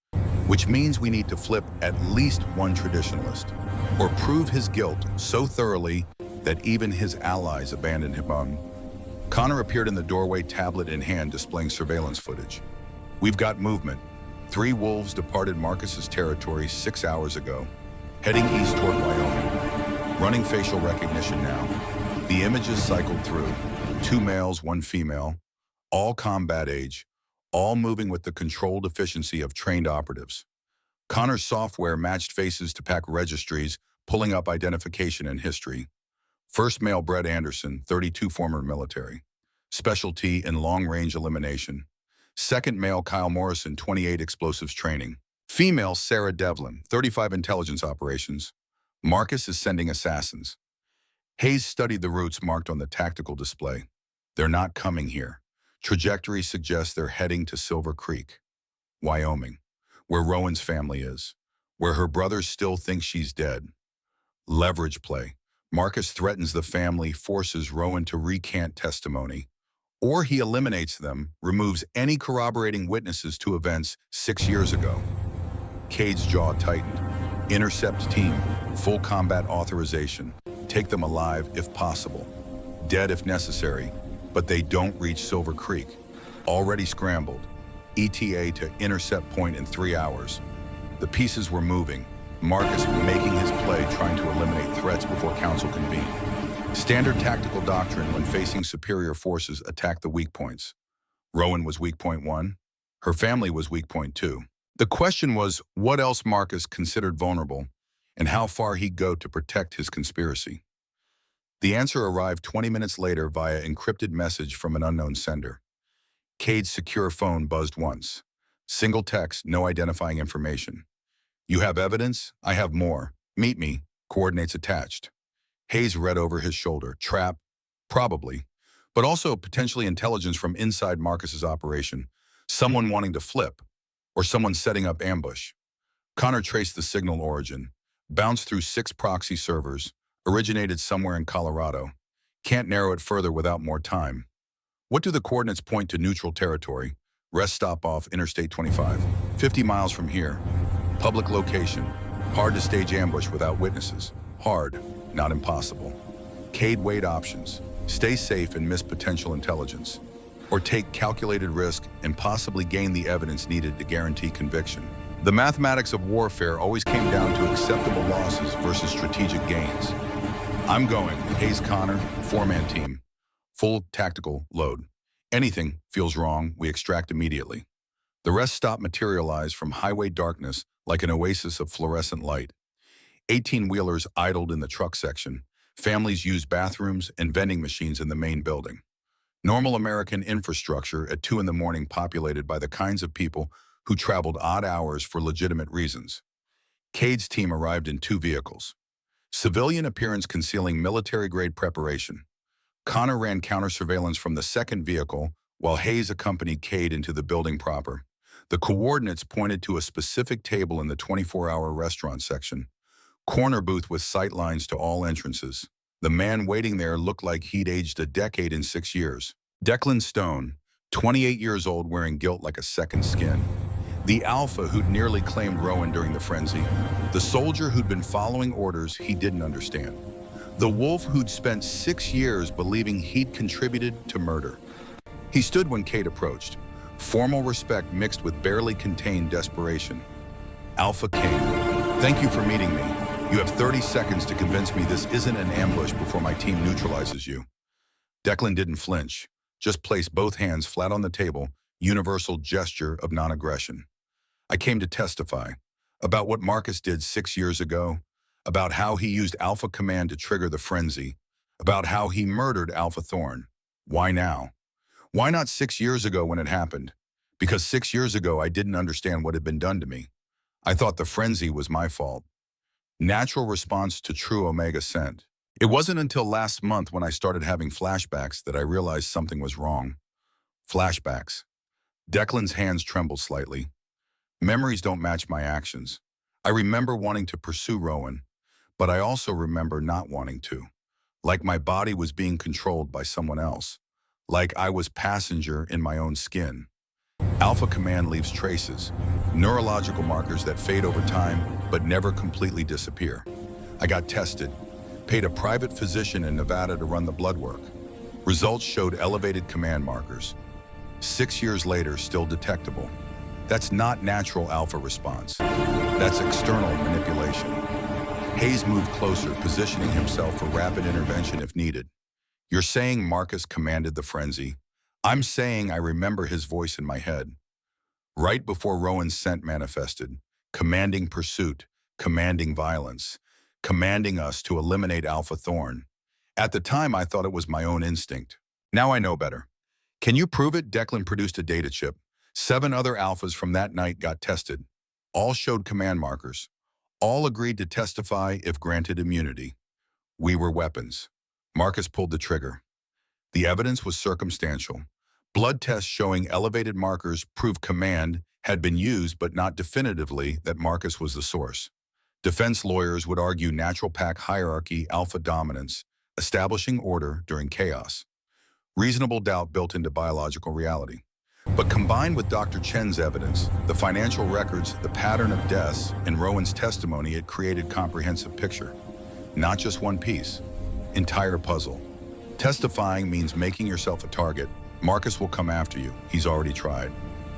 which means we need to flip at least 1 traditionalist, or prove his guilt so thoroughly that even his allies abandon him. Connor appeared in the doorway, tablet in hand, displaying surveillance footage. We've got movement. 3 wolves departed Marcus's territory 6 hours ago, heading east toward Wyoming. Running facial recognition now. The images cycled through. 2 males, 1 female, all combat age, all moving with the controlled efficiency of trained operatives. Connor's software matched faces to pack registries, pulling up identification and history. First male, Brett Anderson, 32, former military. Specialty in long-range elimination. Second male, Kyle Morrison, 28, explosives training. Female, Sarah Devlin, 35, intelligence operations. Marcus is sending assassins. Hayes studied the routes marked on the tactical display. They're not coming here. Trajectory suggests they're heading to Silver Creek, Wyoming, where Rowan's family is, where her brothers still think she's dead. Leverage play. Marcus threatens the family, forces Rowan to recant testimony, or he eliminates them, removes any corroborating witnesses to events 6 years ago. Cade's jaw tightened. Intercept team, full combat authorization. Take them alive if possible, dead if necessary, but they don't reach Silver Creek. Already scrambled. ETA to intercept point in 3 hours. The pieces were moving. Marcus making his play, trying to eliminate threats before council convened. Standard tactical doctrine when facing superior forces, attack the weak points. Rowan was weak point 1. Her family was weak point 2. The question was what else Marcus considered vulnerable and how far he'd go to protect his conspiracy. The answer arrived 20 minutes later via encrypted message from an unknown sender. Cade's secure phone buzzed once. Single text, no identifying information. You have evidence? I have more. Meet me. Coordinates attached. Hayes read over his shoulder. Trap? Probably. But also potentially intelligence from inside Marcus's operation. Someone wanting to flip. Or someone setting up ambush. Connor traced the signal origin. Bounced through 6 proxy servers. Originated somewhere in Colorado. Can't narrow it further without more time. What do the coordinates point to? Neutral territory. Rest stop off Interstate 25. 50 miles from here. Public location. Hard to stage ambush without witnesses. Hard, not impossible. Cade weighed options. Stay safe and miss potential intelligence. Or take calculated risk and possibly gain the evidence needed to guarantee conviction. The mathematics of warfare always came down to acceptable losses versus strategic gains. I'm going. Hayes Connor, 4-man team. Full tactical load. Anything feels wrong, we extract immediately. The rest stop materialized from highway darkness like an oasis of fluorescent light. 18-wheelers idled in the truck section. Families used bathrooms and vending machines in the main building. Normal American infrastructure at 2 in the morning, populated by the kinds of people who traveled odd hours for legitimate reasons. Cade's team arrived in 2 vehicles. Civilian appearance concealing military-grade preparation. Connor ran counter-surveillance from the second vehicle, while Hayes accompanied Cade into the building proper. The coordinates pointed to a specific table in the 24-hour restaurant section. Corner booth with sight lines to all entrances. The man waiting there looked like he'd aged a decade in 6 years. Declan Stone, 28 years old, wearing guilt like a second skin. The alpha who'd nearly claimed Rowan during the frenzy. The soldier who'd been following orders he didn't understand. The wolf who'd spent 6 years believing he'd contributed to murder. He stood when Cade approached. Formal respect mixed with barely contained desperation. AlphaKing, thank you for meeting me. You have 30 seconds to convince me this isn't an ambush before my team neutralizes you. Declan didn't flinch, just placed both hands flat on the table, universal gesture of non-aggression. I came to testify about what Marcus did 6 years ago, about how he used Alpha Command to trigger the frenzy, about how he murdered Alpha Thorn. Why now? Why not 6 years ago when it happened? Because 6 years ago I didn't understand what had been done to me. I thought the frenzy was my fault. Natural response to true Omega scent. It wasn't until last month when I started having flashbacks that I realized something was wrong. Flashbacks. Declan's hands trembled slightly. Memories don't match my actions. I remember wanting to pursue Rowan, but I also remember not wanting to. Like my body was being controlled by someone else. Like I was passenger in my own skin. Alpha Command leaves traces, neurological markers that fade over time but never completely disappear. I got tested, paid a private physician in Nevada to run the blood work. Results showed elevated command markers. 6 years later, still detectable. That's not natural alpha response. That's external manipulation. Hayes moved closer, positioning himself for rapid intervention if needed. You're saying Marcus commanded the frenzy. I'm saying I remember his voice in my head. Right before Rowan's scent manifested, commanding pursuit, commanding violence, commanding us to eliminate Alpha Thorn. At the time, I thought it was my own instinct. Now I know better. Can you prove it? Declan produced a data chip. 7 other alphas from that night got tested. All showed command markers. All agreed to testify if granted immunity. We were weapons. Marcus pulled the trigger. The evidence was circumstantial. Blood tests showing elevated markers proved command had been used, but not definitively that Marcus was the source. Defense lawyers would argue natural pack hierarchy, alpha dominance, establishing order during chaos. Reasonable doubt built into biological reality. But combined with Dr. Chen's evidence, the financial records, the pattern of deaths, and Rowan's testimony, it created comprehensive picture. Not just one piece, entire puzzle. Testifying means making yourself a target. Marcus will come after you. He's already tried.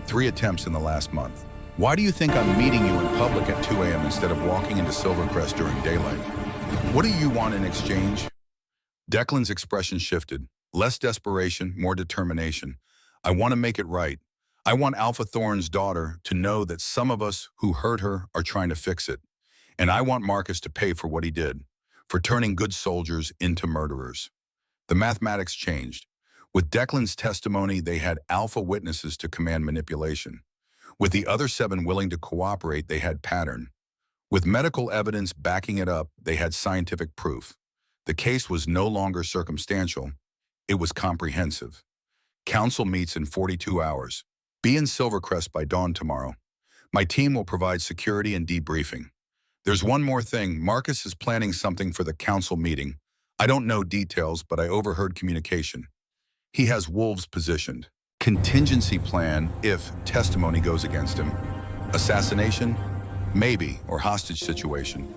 3 attempts in the last month. Why do you think I'm meeting you in public at 2 a.m. instead of walking into Silvercrest during daylight? What do you want in exchange? Declan's expression shifted. Less desperation, more determination. I want to make it right. I want Alpha Thorne's daughter to know that some of us who hurt her are trying to fix it. And I want Marcus to pay for what he did, for turning good soldiers into murderers. The mathematics changed. With Declan's testimony, they had alpha witnesses to command manipulation. With the other 7 willing to cooperate, they had pattern. With medical evidence backing it up, they had scientific proof. The case was no longer circumstantial. It was comprehensive. Council meets in 42 hours. Be in Silvercrest by dawn tomorrow. My team will provide security and debriefing. There's one more thing. Marcus is planning something for the council meeting. I don't know details, but I overheard communication. He has wolves positioned. Contingency plan if testimony goes against him. Assassination? Maybe, or hostage situation.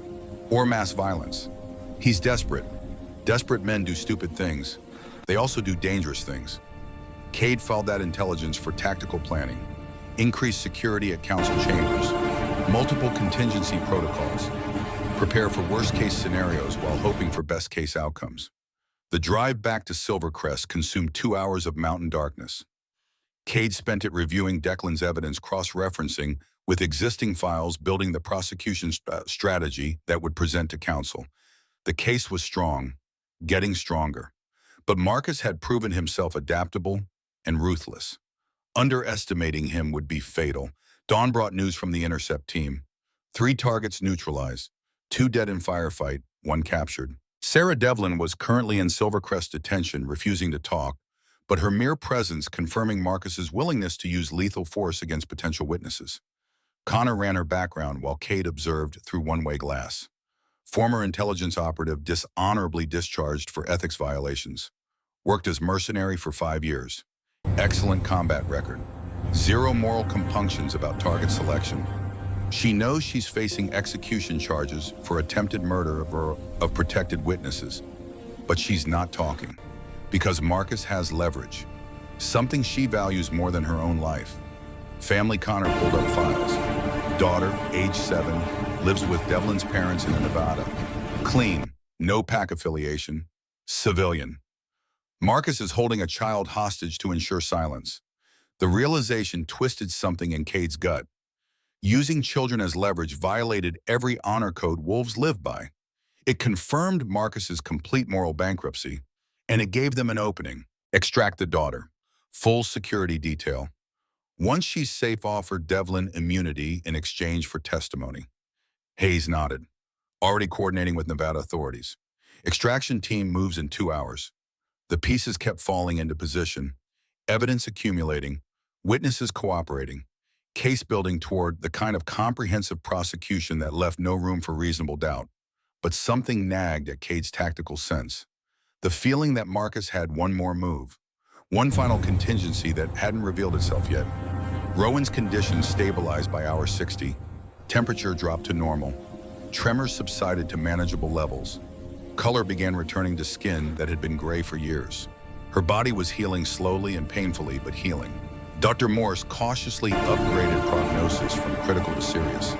Or mass violence. He's desperate. Desperate men do stupid things. They also do dangerous things. Cade followed that intelligence for tactical planning. Increased security at council chambers. Multiple contingency protocols. Prepare for worst-case scenarios while hoping for best-case outcomes. The drive back to Silvercrest consumed 2 hours of mountain darkness. Cade spent it reviewing Declan's evidence, cross-referencing with existing files, building the prosecution strategy that would present to council. The case was strong, getting stronger. But Marcus had proven himself adaptable and ruthless. Underestimating him would be fatal. Dawn brought news from the intercept team. 3 targets neutralized, 2 dead in firefight, 1 captured. Sarah Devlin was currently in Silvercrest detention, refusing to talk, but her mere presence confirming Marcus's willingness to use lethal force against potential witnesses. Connor ran her background while Cade observed through one-way glass. Former intelligence operative dishonorably discharged for ethics violations. Worked as mercenary for 5 years. Excellent combat record. 0 moral compunctions about target selection. She knows she's facing execution charges for attempted murder of protected witnesses. But she's not talking. Because Marcus has leverage. Something she values more than her own life. Family. Connor pulled up files. Daughter, age 7, lives with Devlin's parents in Nevada. Clean, no PAC affiliation. Civilian. Marcus is holding a child hostage to ensure silence. The realization twisted something in Cade's gut. Using children as leverage violated every honor code wolves live by. It confirmed Marcus's complete moral bankruptcy, and it gave them an opening. Extract the daughter. Full security detail. Once she's safe, offered Devlin immunity in exchange for testimony. Hayes nodded. Already coordinating with Nevada authorities. Extraction team moves in 2 hours. The pieces kept falling into position. Evidence accumulating. Witnesses cooperating. Case building toward the kind of comprehensive prosecution that left no room for reasonable doubt. But something nagged at Cade's tactical sense. The feeling that Marcus had one more move. One final contingency that hadn't revealed itself yet. Rowan's condition stabilized by hour 60. Temperature dropped to normal. Tremors subsided to manageable levels. Color began returning to skin that had been gray for years. Her body was healing slowly and painfully, but healing. Dr. Morse cautiously upgraded prognosis from critical to serious.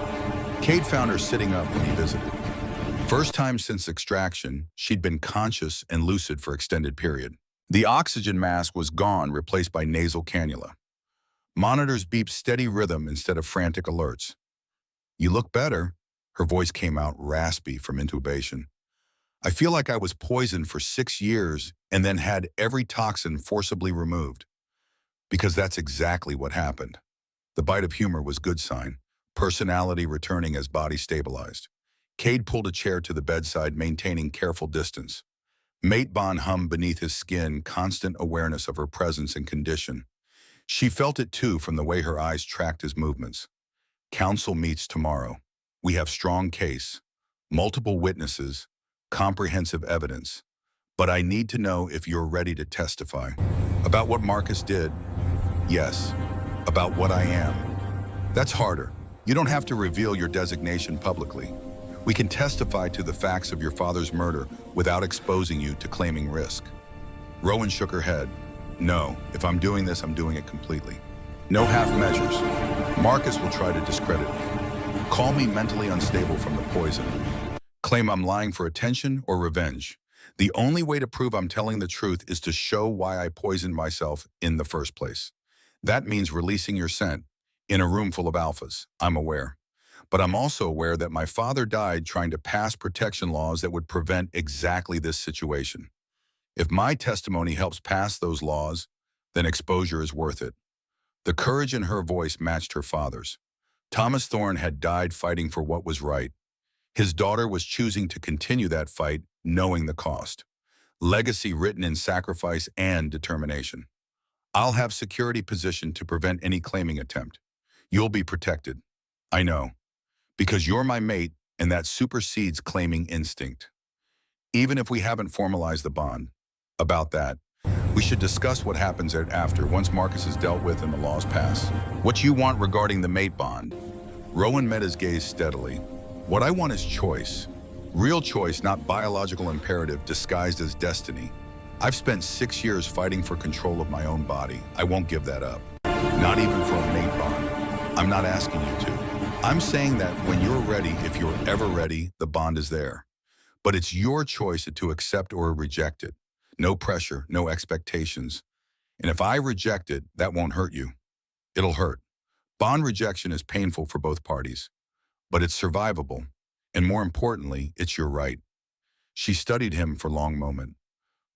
Cade found her sitting up when he visited. First time since extraction, she'd been conscious and lucid for extended period. The oxygen mask was gone, replaced by nasal cannula. Monitors beeped steady rhythm instead of frantic alerts. "You look better." Her voice came out raspy from intubation. "I feel like I was poisoned for 6 years and then had every toxin forcibly removed." Because that's exactly what happened. The bite of humor was good sign, personality returning as body stabilized. Cade pulled a chair to the bedside, maintaining careful distance. Mate bond hummed beneath his skin, constant awareness of her presence and condition. She felt it too from the way her eyes tracked his movements. Council meets tomorrow. We have strong case, multiple witnesses, comprehensive evidence. But I need to know if you're ready to testify. About what Marcus did? Yes. About what I am? That's harder. You don't have to reveal your designation publicly. We can testify to the facts of your father's murder without exposing you to claiming risk. Rowan shook her head. No, if I'm doing this, I'm doing it completely. No half measures. Marcus will try to discredit me. Call me mentally unstable from the poison. Claim I'm lying for attention or revenge. The only way to prove I'm telling the truth is to show why I poisoned myself in the first place. That means releasing your scent in a room full of alphas. I'm aware. But I'm also aware that my father died trying to pass protection laws that would prevent exactly this situation. If my testimony helps pass those laws, then exposure is worth it. The courage in her voice matched her father's. Thomas Thorne had died fighting for what was right. His daughter was choosing to continue that fight, knowing the cost. Legacy written in sacrifice and determination. I'll have security positioned to prevent any claiming attempt. You'll be protected. I know. Because you're my mate, and that supersedes claiming instinct. Even if we haven't formalized the bond. About that, we should discuss what happens after, once Marcus is dealt with and the laws pass. What you want regarding the mate bond? Rowan met his gaze steadily. What I want is choice. Real choice, not biological imperative disguised as destiny. I've spent 6 years fighting for control of my own body. I won't give that up. Not even for a mate bond. I'm not asking you to. I'm saying that when you're ready, if you're ever ready, the bond is there. But it's your choice to accept or reject it. No pressure, no expectations. And if I reject it, that won't hurt you. It'll hurt. Bond rejection is painful for both parties, but it's survivable. And more importantly, it's your right. She studied him for a long moment.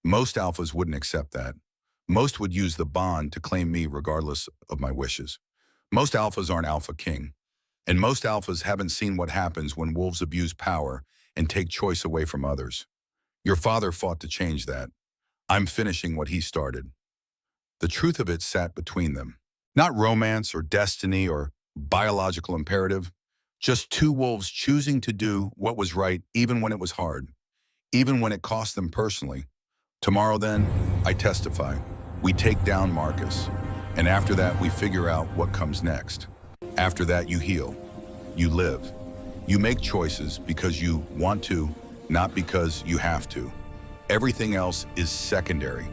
Most alphas wouldn't accept that. Most would use the bond to claim me regardless of my wishes. Most alphas aren't AlphaKing. And most alphas haven't seen what happens when wolves abuse power and take choice away from others. Your father fought to change that. I'm finishing what he started. The truth of it sat between them. Not romance or destiny or biological imperative. Just two wolves choosing to do what was right even when it was hard. Even when it cost them personally. Tomorrow then, I testify. We take down Marcus. And after that, we figure out what comes next. After that, you heal. You live. You make choices because you want to, not because you have to. Everything else is secondary.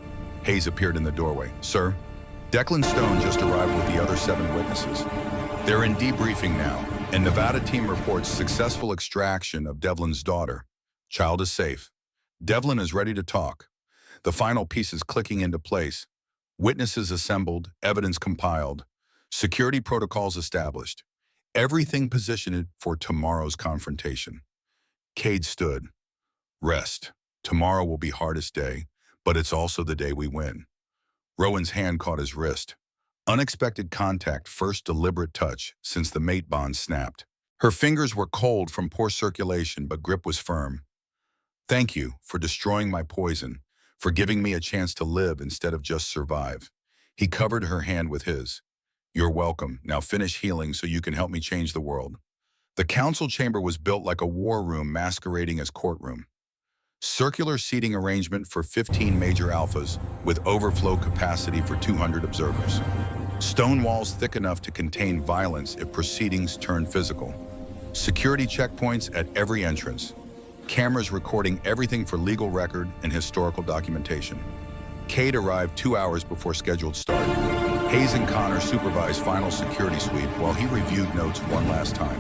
Hayes appeared in the doorway. Sir, Declan Stone just arrived with the other 7 witnesses. They're in debriefing now, and Nevada team reports successful extraction of Devlin's daughter. Child is safe. Devlin is ready to talk. The final pieces clicking into place. Witnesses assembled, evidence compiled. Security protocols established. Everything positioned for tomorrow's confrontation. Cade stood. Rest. Tomorrow will be hardest day, but it's also the day we win. Rowan's hand caught his wrist. Unexpected contact, first deliberate touch since the mate bond snapped. Her fingers were cold from poor circulation, but grip was firm. Thank you for destroying my poison, for giving me a chance to live instead of just survive. He covered her hand with his. You're welcome. Now finish healing so you can help me change the world. The council chamber was built like a war room masquerading as courtroom. Circular seating arrangement for 15 major alphas with overflow capacity for 200 observers. Stone walls thick enough to contain violence if proceedings turn physical. Security checkpoints at every entrance. Cameras recording everything for legal record and historical documentation. Cade arrived 2 hours before scheduled start. Hayes and Connor supervised final security sweep while he reviewed notes one last time.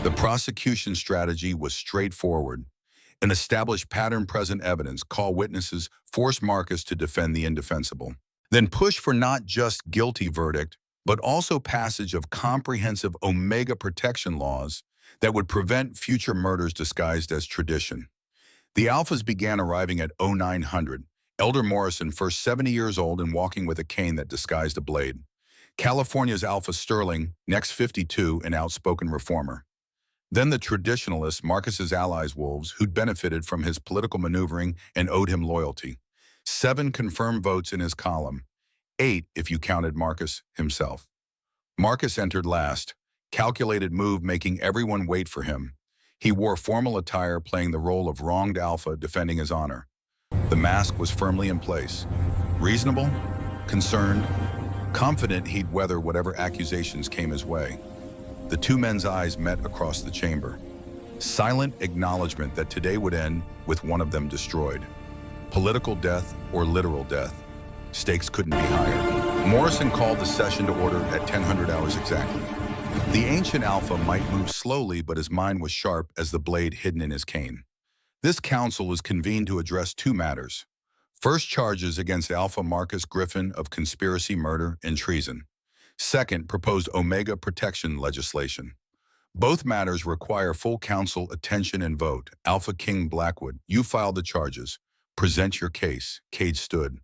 The prosecution strategy was straightforward. An established pattern-present evidence, call witnesses, force Marcus to defend the indefensible. Then push for not just guilty verdict, but also passage of comprehensive Omega protection laws that would prevent future murders disguised as tradition. The alphas began arriving at 0900. Elder Morrison, first 70 years old and walking with a cane that disguised a blade. California's Alpha Sterling, next 52, an outspoken reformer. Then the traditionalists, Marcus's allies wolves, who'd benefited from his political maneuvering and owed him loyalty. 7 confirmed votes in his column. 8 if you counted Marcus himself. Marcus entered last, calculated move making everyone wait for him. He wore formal attire playing the role of wronged alpha defending his honor. The mask was firmly in place. Reasonable, concerned, confident he'd weather whatever accusations came his way. The 2 men's eyes met across the chamber. Silent acknowledgement that today would end with one of them destroyed. Political death or literal death. Stakes couldn't be higher. Morrison called the session to order at 1000 hours exactly. The ancient Alpha might move slowly, but his mind was sharp as the blade hidden in his cane. This council was convened to address two matters. First, charges against Alpha Marcus Griffin of conspiracy, murder, and treason. Second, proposed Omega protection legislation. Both matters require full council attention and vote. AlphaKing Blackwood, you filed the charges. Present your case. Cade stood.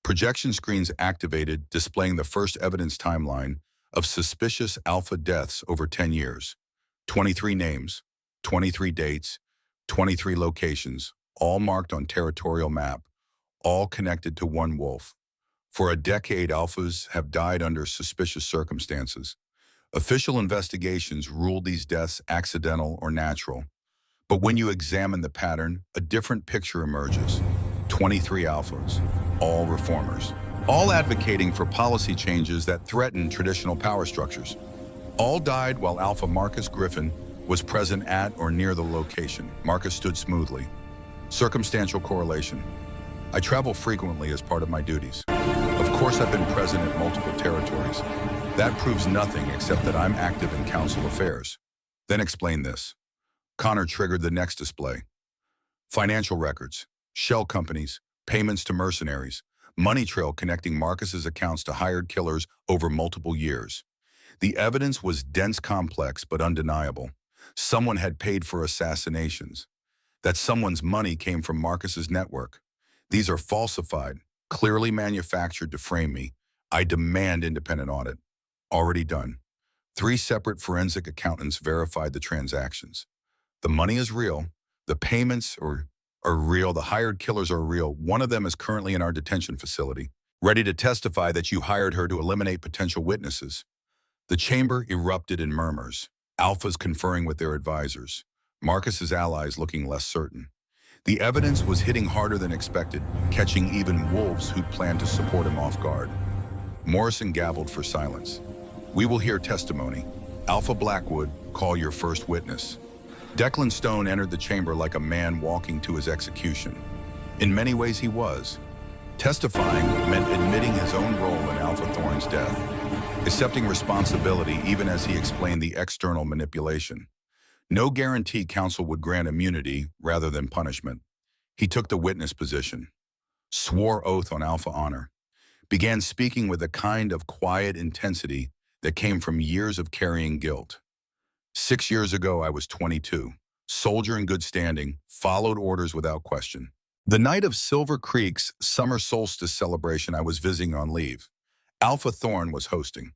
Projection screens activated, displaying the first evidence timeline of suspicious Alpha deaths over 10 years. 23 names, 23 dates, 23 locations, all marked on territorial map, all connected to one wolf. For a decade, Alphas have died under suspicious circumstances. Official investigations ruled these deaths accidental or natural. But when you examine the pattern, a different picture emerges. 23 Alphas, all reformers, all advocating for policy changes that threaten traditional power structures. All died while Alpha Marcus Griffin was present at or near the location. Marcus stood smoothly. Circumstantial correlation. I travel frequently as part of my duties. Of course, I've been present at multiple territories. That proves nothing except that I'm active in council affairs. Then explain this. Connor triggered the next display. Financial records, shell companies, payments to mercenaries, money trail connecting Marcus's accounts to hired killers over multiple years. The evidence was dense, complex, but undeniable. Someone had paid for assassinations. That someone's money came from Marcus's network. These are falsified, clearly manufactured to frame me. I demand independent audit. Already done. 3 separate forensic accountants verified the transactions. The money is real. The payments are real. The hired killers are real. One of them is currently in our detention facility, ready to testify that you hired her to eliminate potential witnesses. The chamber erupted in murmurs. Alphas conferring with their advisors. Marcus's allies looking less certain. The evidence was hitting harder than expected, catching even wolves who'd planned to support him off guard. Morrison gavelled for silence. We will hear testimony. Alpha Blackwood, call your first witness. Declan Stone entered the chamber like a man walking to his execution. In many ways he was. Testifying meant admitting his own role in Alpha Thorne's death, accepting responsibility even as he explained the external manipulation. No guarantee counsel would grant immunity rather than punishment. He took the witness position, swore oath on Alpha honor, began speaking with a kind of quiet intensity that came from years of carrying guilt. 6 years ago, I was 22, soldier in good standing, followed orders without question. The night of Silver Creek's summer solstice celebration, I was visiting on leave. Alpha Thorne was hosting.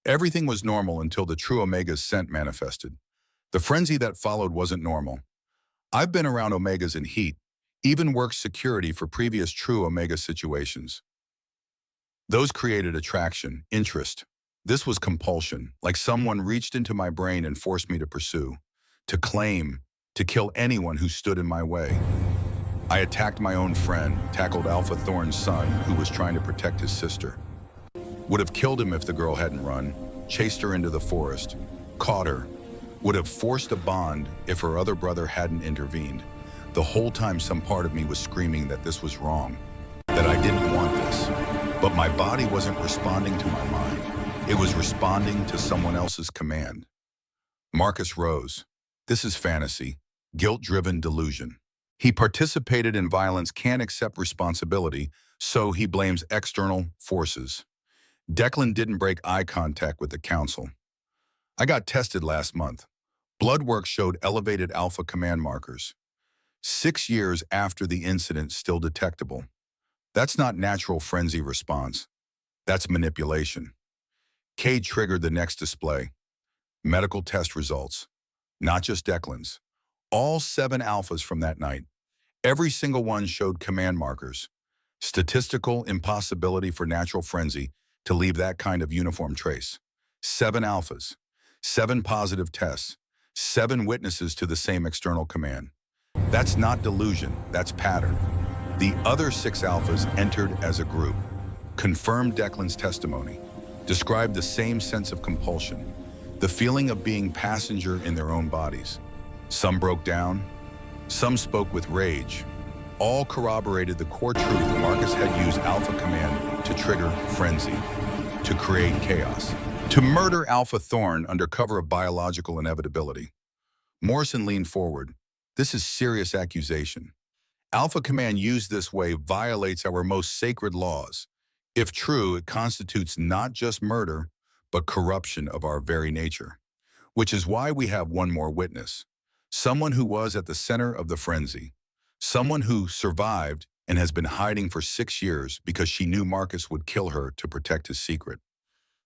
Everything was normal until the true Omega's scent manifested. The frenzy that followed wasn't normal. I've been around Omegas in heat, even worked security for previous true Omega situations. Those created attraction, interest. This was compulsion, like someone reached into my brain and forced me to pursue, to claim, to kill anyone who stood in my way. I attacked my own friend, tackled Alpha Thorne's son, who was trying to protect his sister. Would have killed him if the girl hadn't run, chased her into the forest, caught her. Would have forced a bond if her other brother hadn't intervened. The whole time some part of me was screaming that this was wrong, that I didn't want this. But my body wasn't responding to my mind. It was responding to someone else's command. Marcus rose. This is fantasy, guilt-driven delusion. He participated in violence, can't accept responsibility, so he blames external forces. Declan didn't break eye contact with the council. I got tested last month. Blood work showed elevated alpha command markers. 6 years after the incident, still detectable. That's not natural frenzy response. That's manipulation. Cade triggered the next display. Medical test results. Not just Declan's. All 7 alphas from that night. Every single one showed command markers. Statistical impossibility for natural frenzy to leave that kind of uniform trace. 7 alphas. 7 positive tests, 7 witnesses to the same external command. That's not delusion, that's pattern. The other 6 alphas entered as a group, confirmed Declan's testimony, described the same sense of compulsion, the feeling of being passenger in their own bodies. Some broke down, some spoke with rage. All corroborated the core truth Marcus had used Alpha Command to trigger frenzy. to create chaos, to murder Alpha Thorn under cover of biological inevitability. Morrison leaned forward. This is serious accusation. Alpha Command used this way violates our most sacred laws. If true, it constitutes not just murder, but corruption of our very nature. Which is why we have one more witness. Someone who was at the center of the frenzy. Someone who survived and has been hiding for 6 years because she knew Marcus would kill her to protect his secret.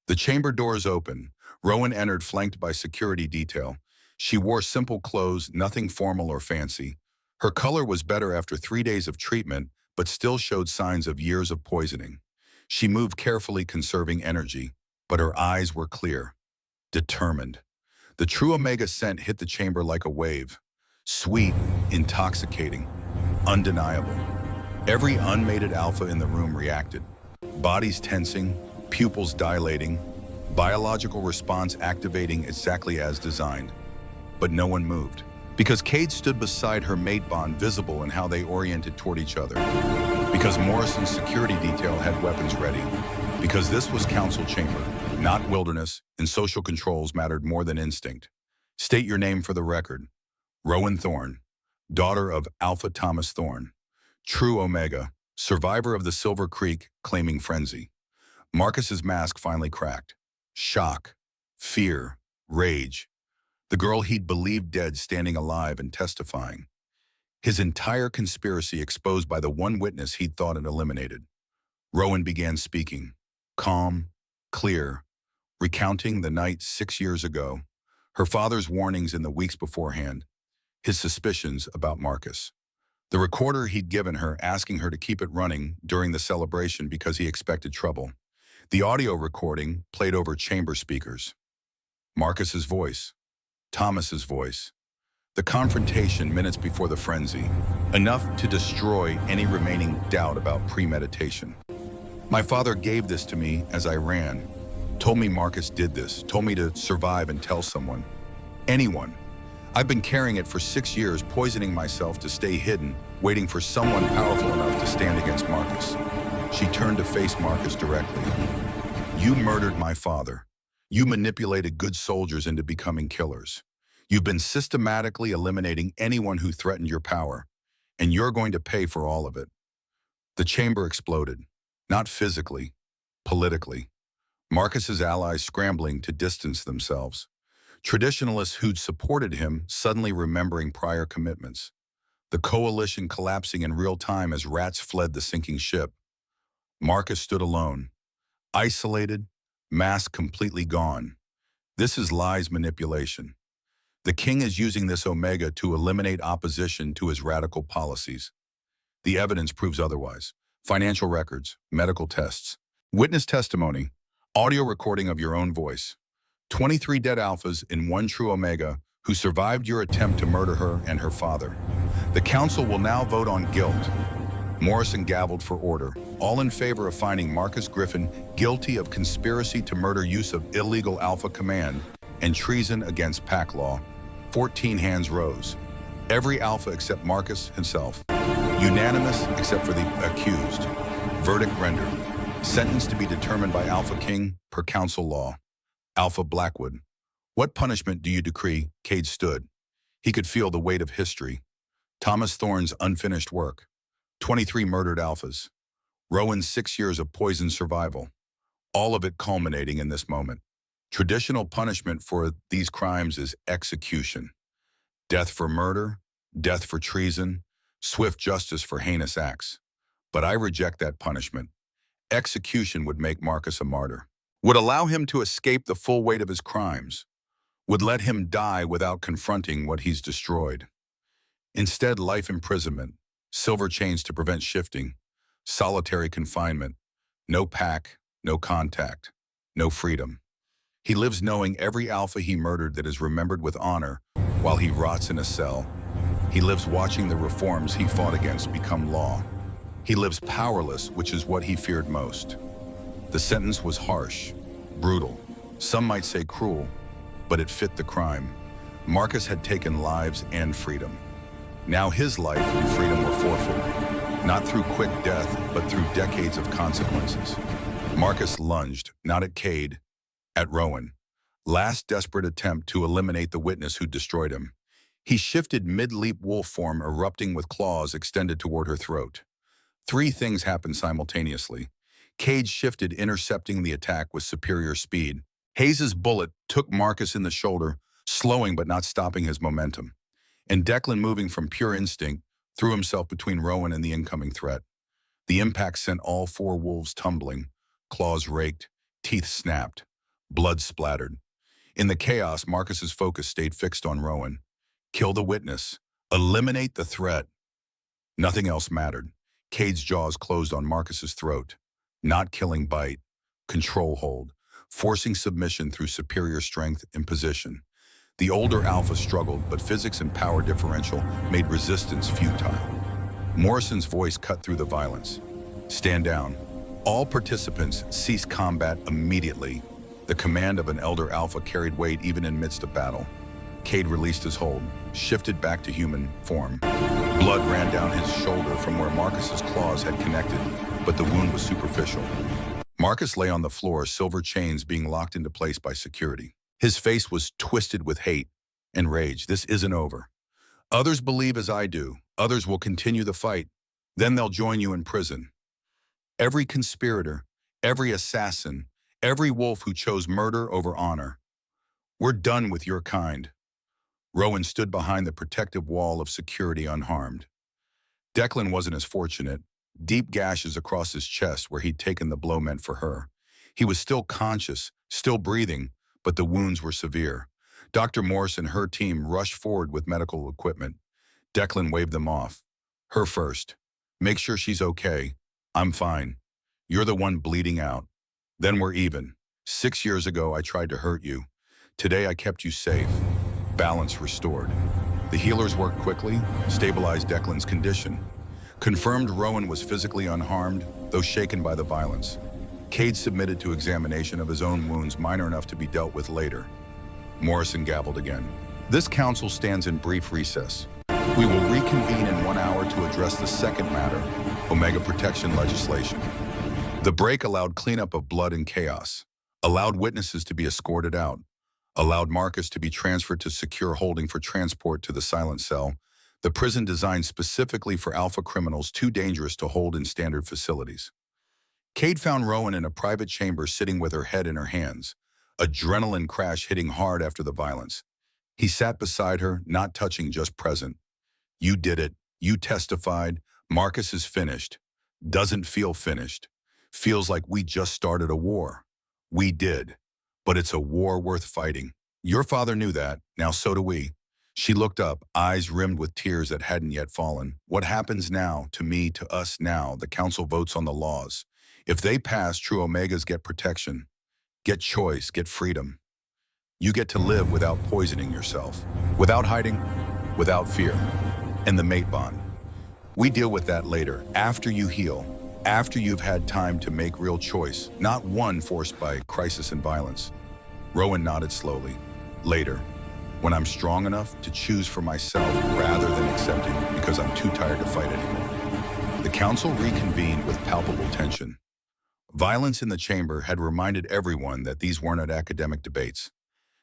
The chamber doors open. Rowan entered flanked by security detail. She wore simple clothes, nothing formal or fancy. Her color was better after 3 days of treatment, but still showed signs of years of poisoning. She moved carefully, conserving energy, but her eyes were clear, determined. The true Omega scent hit the chamber like a wave. Sweet, intoxicating, undeniable. Every unmated alpha in the room reacted. Bodies tensing, pupils dilating, biological response activating exactly as designed. But no one moved, because Cade stood beside her mate bond, visible in how they oriented toward each other. Because Morrison's security detail had weapons ready. Because this was council chamber, not wilderness, and social controls mattered more than instinct. State your name for the record. Rowan Thorn, daughter of Alpha Thomas Thorn. True Omega, survivor of the Silver Creek, claiming frenzy. Marcus's mask finally cracked. Shock, fear, rage. The girl he'd believed dead standing alive and testifying. His entire conspiracy exposed by the one witness he'd thought and eliminated. Rowan began speaking, calm, clear, recounting the night 6 years ago, her father's warnings in the weeks beforehand, his suspicions about Marcus. The recorder he'd given her, asking her to keep it running during the celebration because he expected trouble. The audio recording played over chamber speakers. Marcus's voice. Thomas's voice. The confrontation minutes before the frenzy, enough to destroy any remaining doubt about premeditation. My father gave this to me as I ran, told me Marcus did this, told me to survive and tell someone. Anyone. I've been carrying it for 6 years, poisoning myself to stay hidden, waiting for someone powerful enough to stand against Marcus. She turned to face Marcus directly. You murdered my father. You manipulated good soldiers into becoming killers. You've been systematically eliminating anyone who threatened your power, and you're going to pay for all of it. The chamber exploded, not physically, politically. Marcus's allies scrambling to distance themselves. Traditionalists who'd supported him suddenly remembering prior commitments. The coalition collapsing in real time as rats fled the sinking ship. Marcus stood alone, isolated, mask completely gone. This is lies manipulation. The king is using this Omega to eliminate opposition to his radical policies. The evidence proves otherwise. Financial records, medical tests, witness testimony, audio recording of your own voice. 23 dead alphas in one true Omega who survived your attempt to murder her and her father. The council will now vote on guilt. Morrison gavelled for order, all in favor of finding Marcus Griffin guilty of conspiracy to murder, use of illegal Alpha Command, and treason against pack law. 14 hands rose. Every Alpha except Marcus himself. Unanimous except for the accused. Verdict rendered. Sentence to be determined by AlphaKing per council law. Alpha Blackwood. What punishment do you decree? Cade stood. He could feel the weight of history. Thomas Thorne's unfinished work. 23 murdered alphas. Rowan's 6 years of poisoned survival. All of it culminating in this moment. Traditional punishment for these crimes is execution. Death for murder, death for treason, swift justice for heinous acts. But I reject that punishment. Execution would make Marcus a martyr. Would allow him to escape the full weight of his crimes. Would let him die without confronting what he's destroyed. Instead, life imprisonment, silver chains to prevent shifting, solitary confinement, no pack, no contact, no freedom. He lives knowing every alpha he murdered that is remembered with honor while he rots in a cell. He lives watching the reforms he fought against become law. He lives powerless, which is what he feared most. The sentence was harsh, brutal, some might say cruel, but it fit the crime. Marcus had taken lives and freedom. Now his life and freedom were forfeited, not through quick death, but through decades of consequences. Marcus lunged, not at Cade, at Rowan. Last desperate attempt to eliminate the witness who destroyed him. He shifted mid-leap wolf form, erupting with claws extended toward her throat. Three things happened simultaneously. Cade shifted, intercepting the attack with superior speed. Hayes's bullet took Marcus in the shoulder, slowing but not stopping his momentum. And Declan, moving from pure instinct, threw himself between Rowan and the incoming threat. The impact sent all four wolves tumbling, claws raked, teeth snapped, blood splattered. In the chaos, Marcus's focus stayed fixed on Rowan. Kill the witness. Eliminate the threat. Nothing else mattered. Cade's jaws closed on Marcus's throat. Not killing bite. Control hold. Forcing submission through superior strength and position. The older Alpha struggled, but physics and power differential made resistance futile. Morrison's voice cut through the violence. Stand down. All participants cease combat immediately. The command of an elder Alpha carried weight even in midst of battle. Cade released his hold, shifted back to human form. Blood ran down his shoulder from where Marcus's claws had connected, but the wound was superficial. Marcus lay on the floor, silver chains being locked into place by security. His face was twisted with hate and rage. This isn't over. Others believe as I do. Others will continue the fight. Then they'll join you in prison. Every conspirator, every assassin, every wolf who chose murder over honor. We're done with your kind. Rowan stood behind the protective wall of security unharmed. Declan wasn't as fortunate. Deep gashes across his chest where he'd taken the blow meant for her. He was still conscious, still breathing, but the wounds were severe. Dr. Morse and her team rushed forward with medical equipment. Declan waved them off. Her first. Make sure she's okay. I'm fine. You're the one bleeding out. Then we're even. 6 years ago, I tried to hurt you. Today, I kept you safe. Balance restored. The healers worked quickly, stabilized Declan's condition. Confirmed Rowan was physically unharmed, though shaken by the violence. Cade submitted to examination of his own wounds, minor enough to be dealt with later. Morrison gavelled again. This council stands in brief recess. We will reconvene in 1 hour to address the second matter, Omega protection legislation. The break allowed cleanup of blood and chaos, allowed witnesses to be escorted out, allowed Marcus to be transferred to secure holding for transport to the silent cell, the prison designed specifically for alpha criminals too dangerous to hold in standard facilities. Cade found Rowan in a private chamber sitting with her head in her hands, adrenaline crash hitting hard after the violence. He sat beside her, not touching, just present. You did it. You testified. Marcus is finished. Doesn't feel finished. Feels like we just started a war. We did. But it's a war worth fighting. Your father knew that. Now so do we. She looked up, eyes rimmed with tears that hadn't yet fallen. What happens now, to me, to us now? The council votes on the laws. If they pass, true Omegas get protection, get choice, get freedom. You get to live without poisoning yourself, without hiding, without fear. And the mate bond. We deal with that later, after you heal, after you've had time to make real choice, not one forced by crisis and violence. Rowan nodded slowly. Later, when I'm strong enough to choose for myself rather than accepting because I'm too tired to fight anymore. The council reconvened with palpable tension. Violence in the chamber had reminded everyone that these weren't academic debates.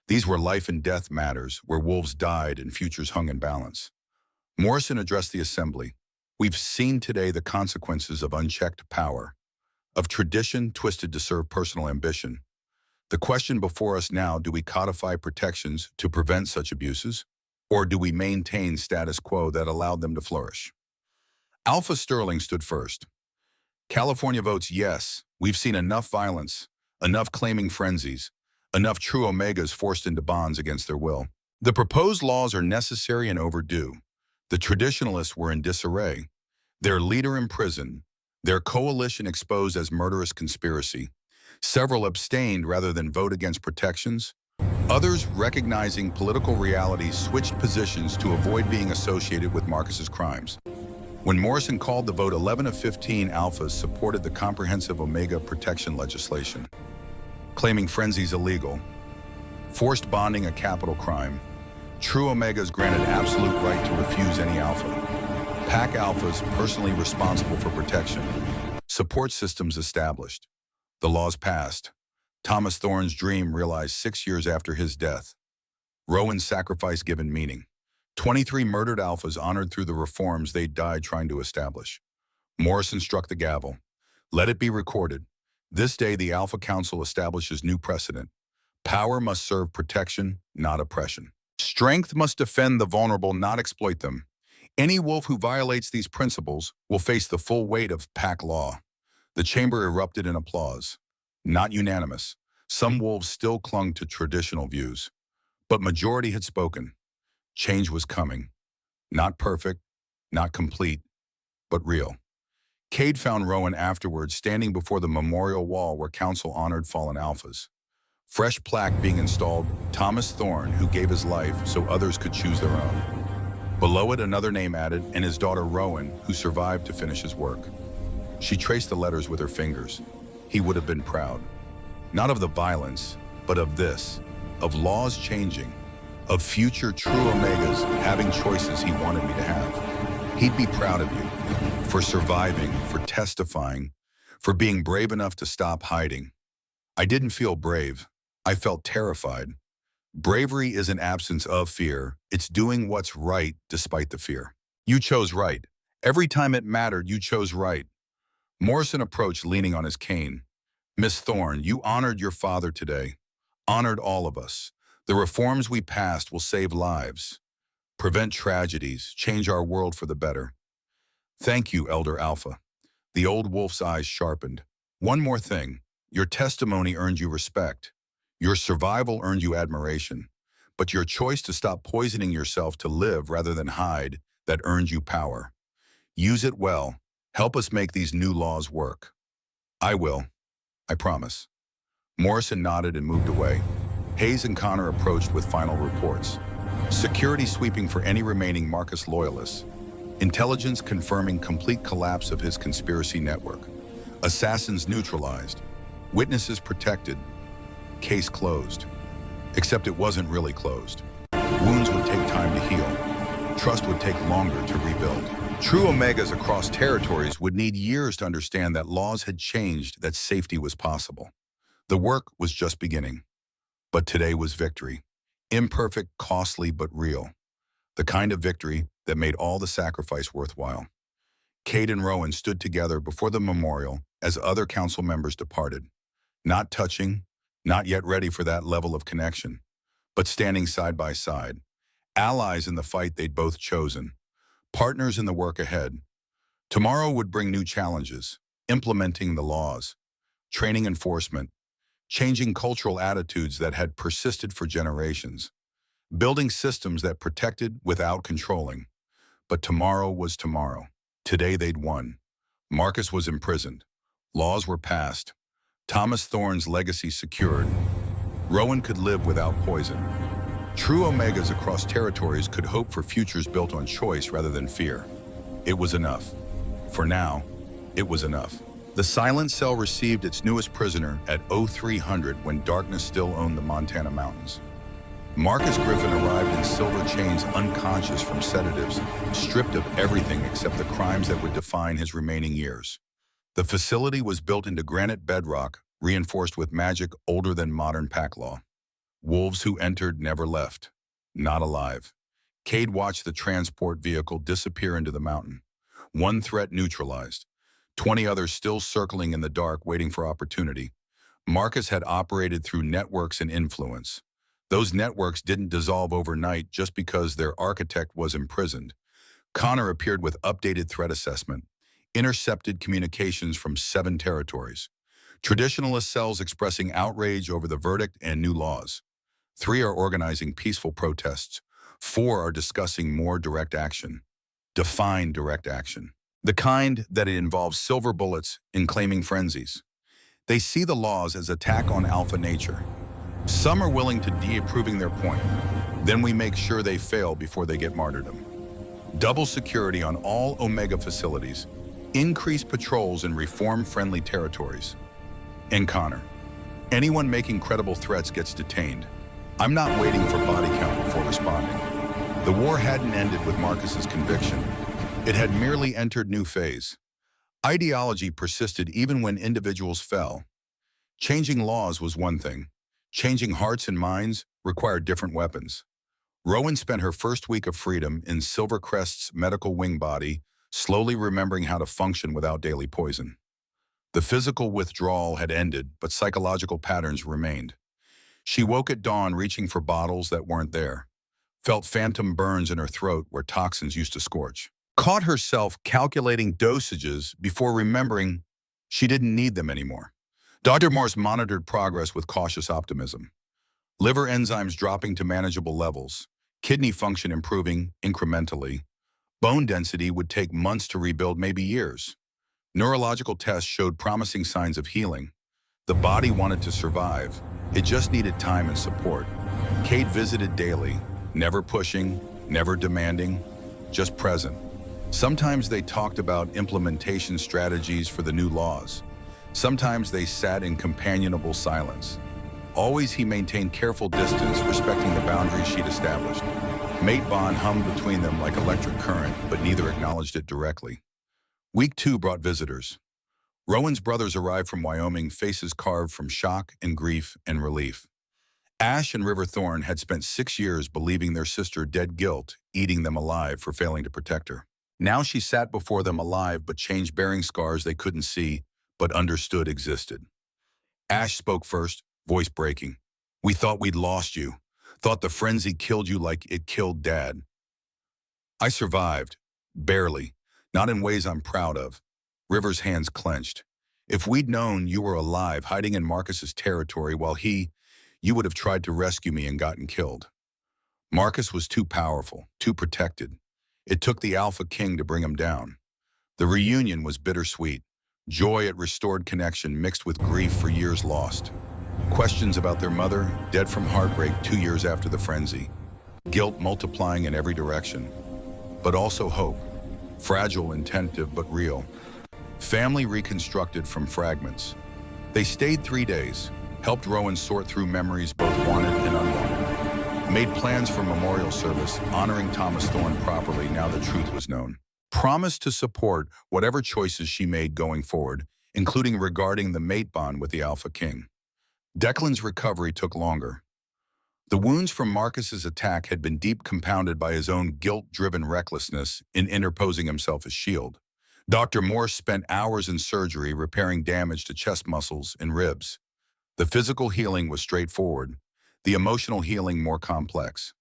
These were life and death matters where wolves died and futures hung in balance. Morrison addressed the assembly. We've seen today the consequences of unchecked power, of tradition twisted to serve personal ambition. The question before us now, do we codify protections to prevent such abuses, or do we maintain status quo that allowed them to flourish? Alpha Sterling stood first. California votes yes. We've seen enough violence, enough claiming frenzies, enough true Omegas forced into bonds against their will. The proposed laws are necessary and overdue. The traditionalists were in disarray. Their leader in prison, their coalition exposed as murderous conspiracy. Several abstained rather than vote against protections. Others, recognizing political realities, switched positions to avoid being associated with Marcus's crimes. When Morrison called the vote, 11 of 15 Alphas supported the comprehensive Omega protection legislation, claiming frenzies illegal, forced bonding a capital crime. True Omegas granted absolute right to refuse any Alpha. Pack Alphas personally responsible for protection. Support systems established. The laws passed. Thomas Thorne's dream realized 6 years after his death. Rowan's sacrifice given meaning. 23 murdered alphas honored through the reforms they died trying to establish. Morrison struck the gavel. Let it be recorded. This day the Alpha Council establishes new precedent. Power must serve protection, not oppression. Strength must defend the vulnerable, not exploit them. Any wolf who violates these principles will face the full weight of pack law. The chamber erupted in applause. Not unanimous. Some wolves still clung to traditional views. But majority had spoken. Change was coming. Not perfect, not complete, but real. Cade found Rowan afterwards standing before the memorial wall where council honored fallen alphas. Fresh plaque being installed, Thomas Thorne, who gave his life so others could choose their own. Below it, another name added, and his daughter Rowan, who survived to finish his work. She traced the letters with her fingers. He would have been proud. Not of the violence, but of this, of laws changing, of future true Omegas having choices he wanted me to have. He'd be proud of you for surviving, for testifying, for being brave enough to stop hiding. I didn't feel brave. I felt terrified. Bravery is an absence of fear. It's doing what's right despite the fear. You chose right. Every time it mattered, you chose right. Morrison approached, leaning on his cane. Miss Thorne, you honored your father today. Honored all of us. The reforms we passed will save lives, prevent tragedies, change our world for the better. Thank you, Elder Alpha. The old wolf's eyes sharpened. One more thing. Your testimony earned you respect. Your survival earned you admiration. But your choice to stop poisoning yourself to live rather than hide, that earned you power. Use it well. Help us make these new laws work. I will. I promise. Morrison nodded and moved away. Hayes and Connor approached with final reports. Security sweeping for any remaining Marcus loyalists. Intelligence confirming complete collapse of his conspiracy network. Assassins neutralized. Witnesses protected. Case closed. Except it wasn't really closed. Wounds would take time to heal. Trust would take longer to rebuild. True Omegas across territories would need years to understand that laws had changed, that safety was possible. The work was just beginning. But today was victory. Imperfect, costly, but real. The kind of victory that made all the sacrifice worthwhile. Cade and Rowan stood together before the memorial as other council members departed. Not touching, not yet ready for that level of connection, but standing side by side. Allies in the fight they'd both chosen. Partners in the work ahead. Tomorrow would bring new challenges, implementing the laws, training enforcement, changing cultural attitudes that had persisted for generations, building systems that protected without controlling. But tomorrow was tomorrow. Today they'd won. Marcus was imprisoned. Laws were passed. Thomas Thorne's legacy secured. Rowan could live without poison. True Omegas across territories could hope for futures built on choice rather than fear. It was enough. For now, it was enough. The Silent Cell received its newest prisoner at 0300 when darkness still owned the Montana mountains. Marcus Griffin arrived in silver chains, unconscious from sedatives, stripped of everything except the crimes that would define his remaining years. The facility was built into granite bedrock, reinforced with magic older than modern pack law. Wolves who entered never left. Not alive. Cade watched the transport vehicle disappear into the mountain. One threat neutralized. 20 others still circling in the dark, waiting for opportunity. Marcus had operated through networks and influence. Those networks didn't dissolve overnight just because their architect was imprisoned. Connor appeared with updated threat assessment, intercepted communications from 7 territories. Traditionalist cells expressing outrage over the verdict and new laws. 3 are organizing peaceful protests. 4 are discussing more direct action. Define direct action. The kind that it involves silver bullets in claiming frenzies. They see the laws as attack on alpha nature. Some are willing to disproving their point. Then we make sure they fail before they get martyrdom. Double security on all Omega facilities. Increase patrols in reform-friendly territories. And Connor, anyone making credible threats gets detained. I'm not waiting for body count before responding. The war hadn't ended with Marcus's conviction. It had merely entered new phase. Ideology persisted even when individuals fell. Changing laws was one thing. Changing hearts and minds required different weapons. Rowan spent her first week of freedom in Silvercrest's medical wing body, slowly remembering how to function without daily poison. The physical withdrawal had ended, but psychological patterns remained. She woke at dawn reaching for bottles that weren't there, felt phantom burns in her throat where toxins used to scorch, caught herself calculating dosages before remembering she didn't need them anymore. Dr. Morse monitored progress with cautious optimism. Liver enzymes dropping to manageable levels, kidney function improving incrementally. Bone density would take months to rebuild, maybe years. Neurological tests showed promising signs of healing. The body wanted to survive. It just needed time and support. Kate visited daily, never pushing, never demanding, just present. Sometimes they talked about implementation strategies for the new laws. Sometimes they sat in companionable silence. Always he maintained careful distance, respecting the boundaries she'd established. Mate bond hummed between them like electric current, but neither acknowledged it directly. Week 2 brought visitors. Rowan's brothers arrived from Wyoming, faces carved from shock and grief and relief. Ash and River Thorn had spent 6 years believing their sister dead, guilt eating them alive for failing to protect her. Now she sat before them alive, but changed, bearing scars they couldn't see, but understood existed. Ash spoke first, voice breaking. "We thought we'd lost you. Thought the frenzy killed you like it killed Dad. I survived. Barely. Not in ways I'm proud of." River's hands clenched. "If we'd known you were alive, hiding in Marcus's territory while you would have tried to rescue me and gotten killed." Marcus was too powerful, too protected. It took the AlphaKing to bring him down. The reunion was bittersweet. Joy at restored connection mixed with grief for years lost. Questions about their mother, dead from heartbreak 2 years after the frenzy. Guilt multiplying in every direction. But also hope. Fragile, intentive, but real. Family reconstructed from fragments. They stayed 3 days, helped Rowan sort through memories both wanted and unwanted. Made plans for memorial service, honoring Thomas Thorne properly now the truth was known. Promised to support whatever choices she made going forward, including regarding the mate bond with the AlphaKing. Declan's recovery took longer. The wounds from Marcus's attack had been deep, compounded by his own guilt-driven recklessness in interposing himself as shield. Dr. Morse spent hours in surgery repairing damage to chest muscles and ribs. The physical healing was straightforward, the emotional healing more complex.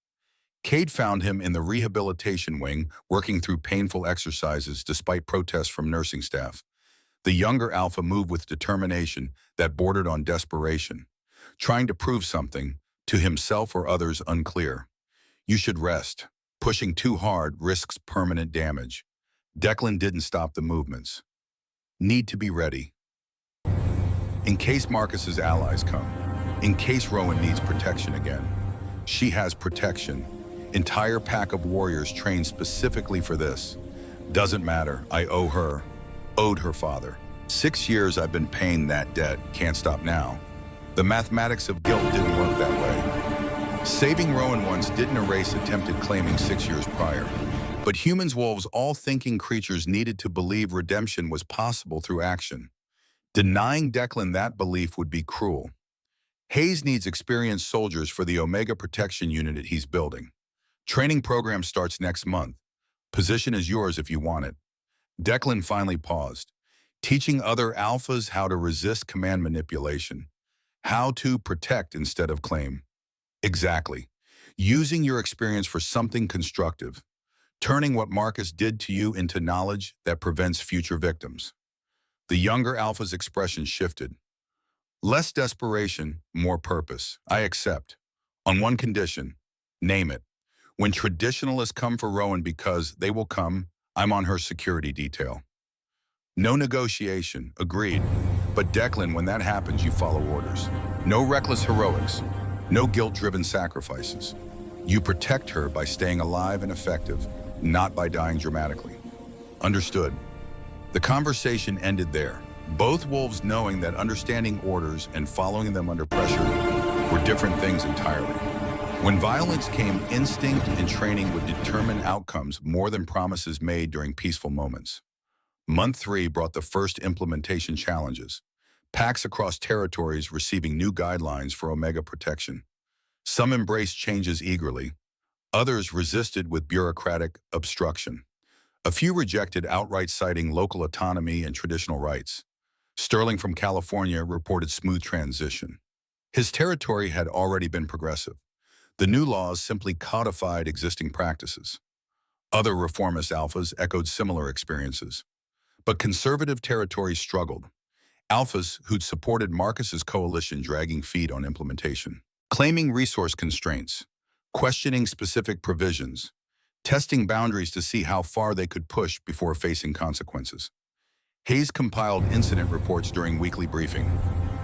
Cade found him in the rehabilitation wing, working through painful exercises despite protests from nursing staff. The younger Alpha moved with determination that bordered on desperation, trying to prove something, to himself or others unclear. "You should rest. Pushing too hard risks permanent damage." Declan didn't stop the movements. "Need to be ready. In case Marcus's allies come. In case Rowan needs protection again. She has protection. Entire pack of warriors trained specifically for this. Doesn't matter, I owe her. Owed her father. 6 years I've been paying that debt, can't stop now." The mathematics of guilt didn't work that way. Saving Rowan once didn't erase attempted claiming 6 years prior. But humans, wolves, all thinking creatures needed to believe redemption was possible through action. Denying Declan that belief would be cruel. Hayes needs experienced soldiers for the Omega Protection Unit he's building. Training program starts next month. Position is yours if you want it. Declan finally paused, teaching other alphas how to resist command manipulation, how to protect instead of claim. Exactly. Using your experience for something constructive, turning what Marcus did to you into knowledge that prevents future victims. The younger alpha's expression shifted. "Less desperation, more purpose. I accept. On one condition. Name it. When traditionalists come for Rowan, because they will come, I'm on her security detail." No negotiation, agreed. But Declan, when that happens, you follow orders. No reckless heroics, no guilt-driven sacrifices. You protect her by staying alive and effective, not by dying dramatically. Understood. The conversation ended there, both wolves knowing that understanding orders and following them under pressure were different things entirely. When violence came, instinct and training would determine outcomes more than promises made during peaceful moments. Month 3 brought the first implementation challenges. packs across territories receiving new guidelines for omega protection. Some embraced changes eagerly, others resisted with bureaucratic obstruction. A few rejected outright, citing local autonomy and traditional rights. Sterling from California reported smooth transition. His territory had already been progressive. The new laws simply codified existing practices. Other reformist alphas echoed similar experiences. But conservative territories struggled. Alphas who'd supported Marcus's coalition dragging feet on implementation, claiming resource constraints, questioning specific provisions, testing boundaries to see how far they could push before facing consequences. Hayes compiled incident reports during weekly briefing.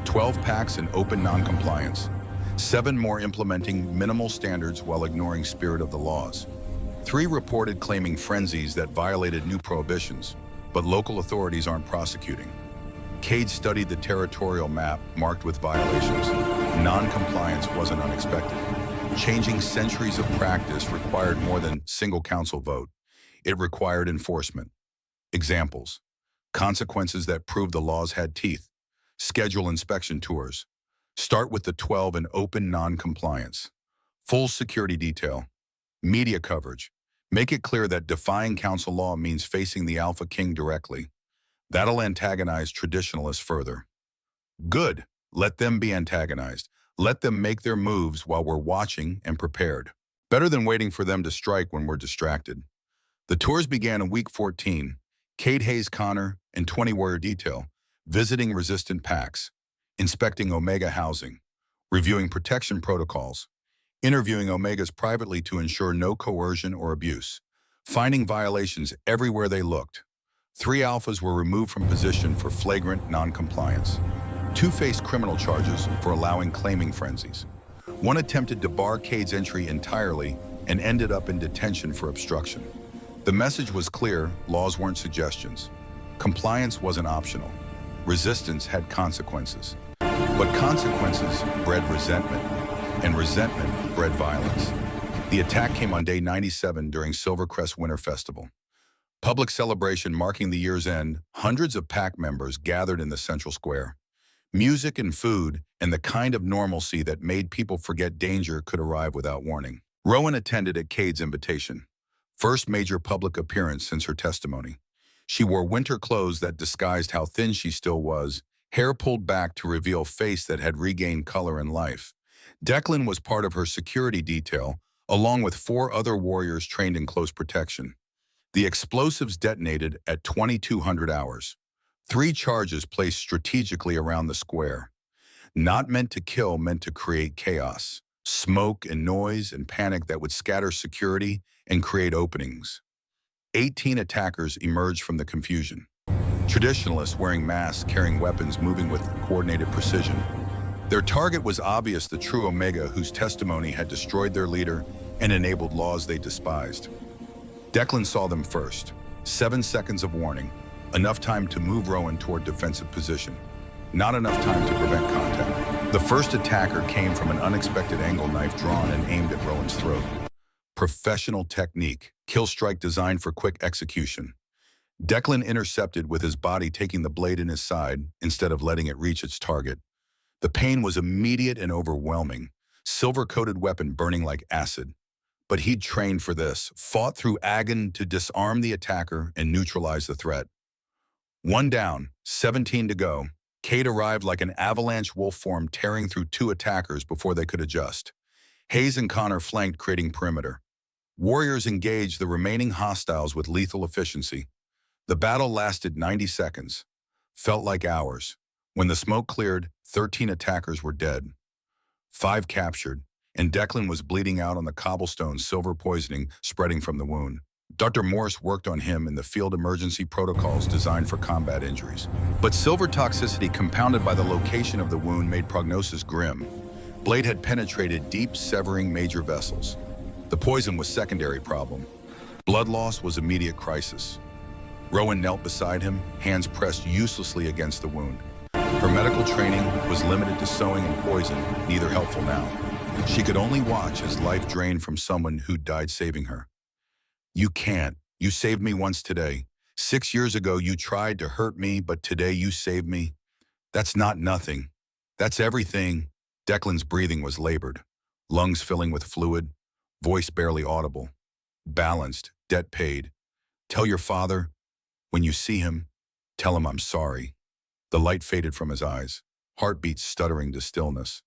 12 packs in open noncompliance, 7 more implementing minimal standards while ignoring spirit of the laws. 3 reported claiming frenzies that violated new prohibitions, but local authorities aren't prosecuting. Cade studied the territorial map marked with violations. Non-compliance wasn't unexpected. Changing centuries of practice required more than single council vote. It required enforcement. Examples: consequences that proved the laws had teeth. Schedule inspection tours. Start with the 12 in open non-compliance. Full security detail. Media coverage. Make it clear that defying council law means facing the AlphaKing directly. That'll antagonize traditionalists further. Good. Let them be antagonized. Let them make their moves while we're watching and prepared. Better than waiting for them to strike when we're distracted. The tours began in week 14. Cade Hayes Connor and 20 Warrior Detail, visiting resistant packs, inspecting Omega housing, reviewing protection protocols, interviewing Omegas privately to ensure no coercion or abuse, finding violations everywhere they looked. 3 alphas were removed from position for flagrant non-compliance. 2 faced criminal charges for allowing claiming frenzies. 1 attempted to bar Cade's entry entirely and ended up in detention for obstruction. The message was clear: laws weren't suggestions. Compliance wasn't optional. Resistance had consequences. But consequences bred resentment, and resentment bred violence. The attack came on day 97 during Silvercrest Winter Festival. Public celebration marking the year's end, hundreds of pack members gathered in the central square. Music and food, and the kind of normalcy that made people forget danger could arrive without warning. Rowan attended at Cade's invitation. First major public appearance since her testimony. She wore winter clothes that disguised how thin she still was, hair pulled back to reveal face that had regained color and life. Declan was part of her security detail, along with 4 other warriors trained in close protection. The explosives detonated at 2200 hours. 3 charges placed strategically around the square. Not meant to kill, meant to create chaos. Smoke and noise and panic that would scatter security and create openings. 18 attackers emerged from the confusion. Traditionalists wearing masks, carrying weapons, moving with coordinated precision. Their target was obvious: the true Omega whose testimony had destroyed their leader and enabled laws they despised. Declan saw them first. 7 seconds of warning. Enough time to move Rowan toward defensive position. Not enough time to prevent contact. The first attacker came from an unexpected angle, knife drawn and aimed at Rowan's throat. Professional technique. Kill strike designed for quick execution. Declan intercepted with his body, taking the blade in his side instead of letting it reach its target. The pain was immediate and overwhelming. Silver-coated weapon burning like acid. But he'd trained for this, fought through agony to disarm the attacker and neutralize the threat. 1 down, 17 to go. Cade arrived like an avalanche wolf form, tearing through 2 attackers before they could adjust. Hayes and Connor flanked, creating perimeter. Warriors engaged the remaining hostiles with lethal efficiency. The battle lasted 90 seconds. Felt like hours. When the smoke cleared, 13 attackers were dead. 5 captured, and Declan was bleeding out on the cobblestones, silver poisoning spreading from the wound. Dr. Morse worked on him in the field emergency protocols designed for combat injuries. But silver toxicity, compounded by the location of the wound, made prognosis grim. Blade had penetrated deep, severing major vessels. The poison was secondary problem. Blood loss was immediate crisis. Rowan knelt beside him, hands pressed uselessly against the wound. Her medical training was limited to sewing and poison, neither helpful now. She could only watch as life drained from someone who died saving her. You can't. You saved me once today. 6 years ago, you tried to hurt me, but today you saved me. That's not nothing. That's everything. Declan's breathing was labored, lungs filling with fluid, voice barely audible. Balanced, debt paid. Tell your father, when you see him, tell him I'm sorry. The light faded from his eyes, heartbeats stuttering to stillness.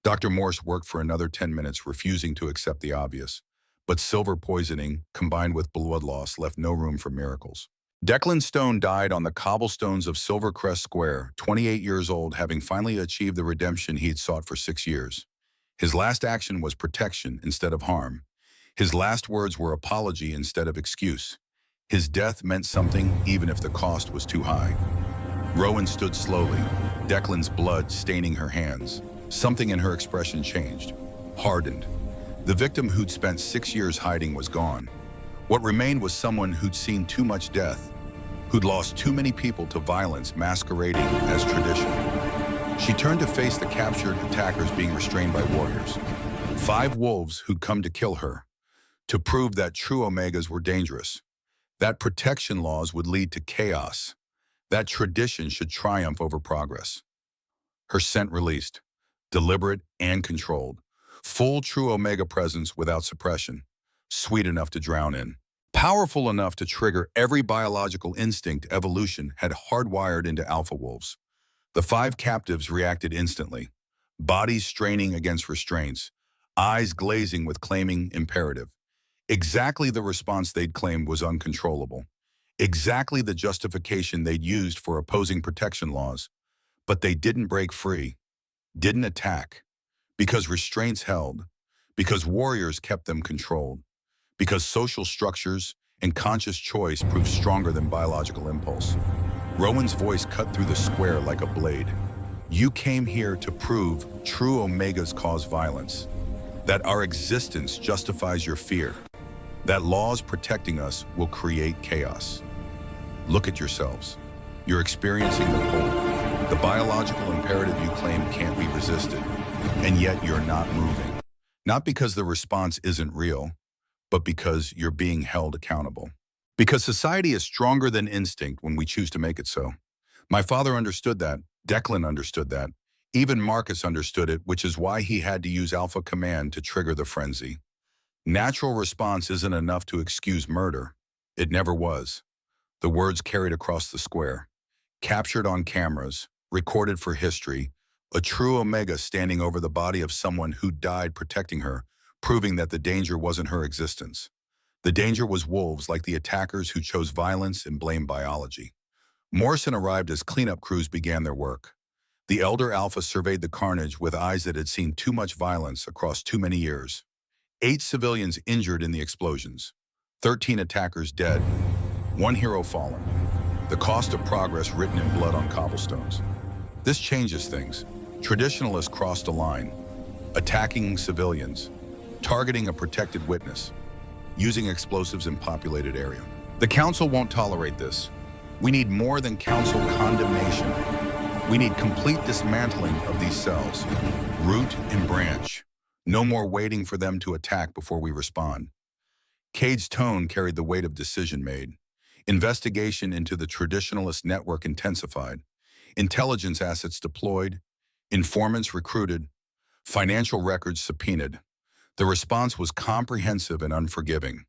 Dr. Morse worked for another 10 minutes, refusing to accept the obvious. But silver poisoning, combined with blood loss, left no room for miracles. Declan Stone died on the cobblestones of Silvercrest Square, 28 years old, having finally achieved the redemption he had sought for 6 years. His last action was protection instead of harm. His last words were apology instead of excuse. His death meant something, even if the cost was too high. Rowan stood slowly, Declan's blood staining her hands. Something in her expression changed, hardened. The victim who'd spent 6 years hiding was gone. What remained was someone who'd seen too much death, who'd lost too many people to violence masquerading as tradition. She turned to face the captured attackers being restrained by warriors. 5 wolves who'd come to kill her, to prove that true Omegas were dangerous, that protection laws would lead to chaos, that tradition should triumph over progress. Her scent released, deliberate and controlled, full true Omega presence without suppression, sweet enough to drown in, powerful enough to trigger every biological instinct evolution had hardwired into alpha wolves. The 5 captives reacted instantly, bodies straining against restraints, eyes glazing with claiming imperative. Exactly the response they'd claimed was uncontrollable. Exactly the justification they'd used for opposing protection laws. But they didn't break free, didn't attack, because restraints held, because warriors kept them controlled, because social structures and conscious choice proved stronger than biological impulse. Rowan's voice cut through the square like a blade. You came here to prove true Omegas cause violence, that our existence justifies your fear, that laws protecting us will create chaos. Look at yourselves. You're experiencing the pull. The biological imperative you claim can't be resisted, and yet you're not moving. Not because the response isn't real, but because you're being held accountable. Because society is stronger than instinct when we choose to make it so. My father understood that. Declan understood that. Even Marcus understood it, which is why he had to use Alpha Command to trigger the frenzy. Natural response isn't enough to excuse murder. It never was. The words carried across the square, captured on cameras, recorded for history, a true Omega standing over the body of someone who died protecting her, proving that the danger wasn't her existence. The danger was wolves like the attackers who chose violence and blamed biology. Morrison arrived as cleanup crews began their work. The elder Alpha surveyed the carnage with eyes that had seen too much violence across too many years. 8 civilians injured in the explosions, 13 attackers dead, 1 hero fallen. The cost of progress written in blood on cobblestones. This changes things. Traditionalists crossed a line, attacking civilians, targeting a protected witness, using explosives in populated area. The council won't tolerate this. We need more than council condemnation. We need complete dismantling of these cells, root and branch. No more waiting for them to attack before we respond. Cade's tone carried the weight of decision made. Investigation into the traditionalist network intensified. Intelligence assets deployed. Informants recruited. Financial records subpoenaed. The response was comprehensive and unforgiving.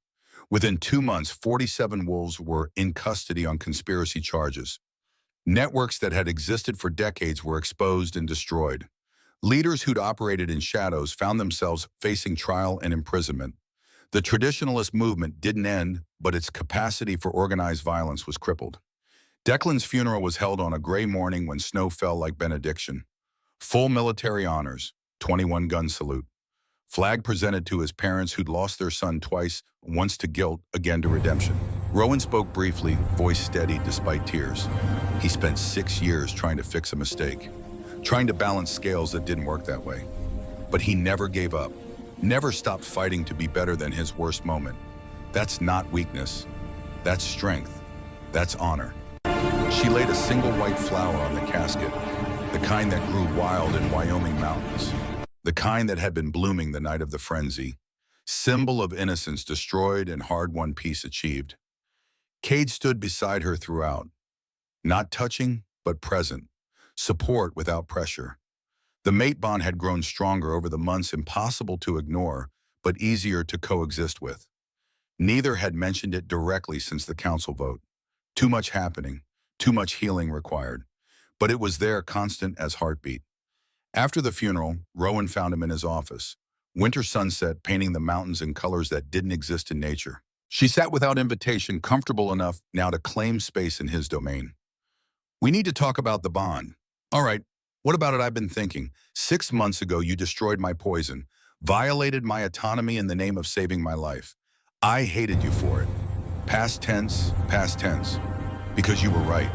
Within 2 months, 47 wolves were in custody on conspiracy charges. Networks that had existed for decades were exposed and destroyed. Leaders who'd operated in shadows found themselves facing trial and imprisonment. The traditionalist movement didn't end, but its capacity for organized violence was crippled. Declan's funeral was held on a gray morning when snow fell like benediction. Full military honors, 21-gun salute. Flag presented to his parents who'd lost their son twice, once to guilt, again to redemption. Rowan spoke briefly, voice steady despite tears. He spent 6 years trying to fix a mistake, trying to balance scales that didn't work that way. But he never gave up, never stopped fighting to be better than his worst moment. That's not weakness. That's strength. That's honor. She laid a single white flower on the casket, the kind that grew wild in Wyoming mountains, the kind that had been blooming the night of the frenzy, symbol of innocence destroyed and hard-won peace achieved. Cade stood beside her throughout, not touching, but present, support without pressure. The mate bond had grown stronger over the months, impossible to ignore, but easier to coexist with. Neither had mentioned it directly since the council vote. Too much happening, too much healing required. But it was there, constant as heartbeat. After the funeral, Rowan found him in his office. Winter sunset painting the mountains in colors that didn't exist in nature. She sat without invitation, comfortable enough now to claim space in his domain. We need to talk about the bond. All right, what about it? I've been thinking. 6 months ago, you destroyed my poison, violated my autonomy in the name of saving my life. I hated you for it. Past tense, because you were right.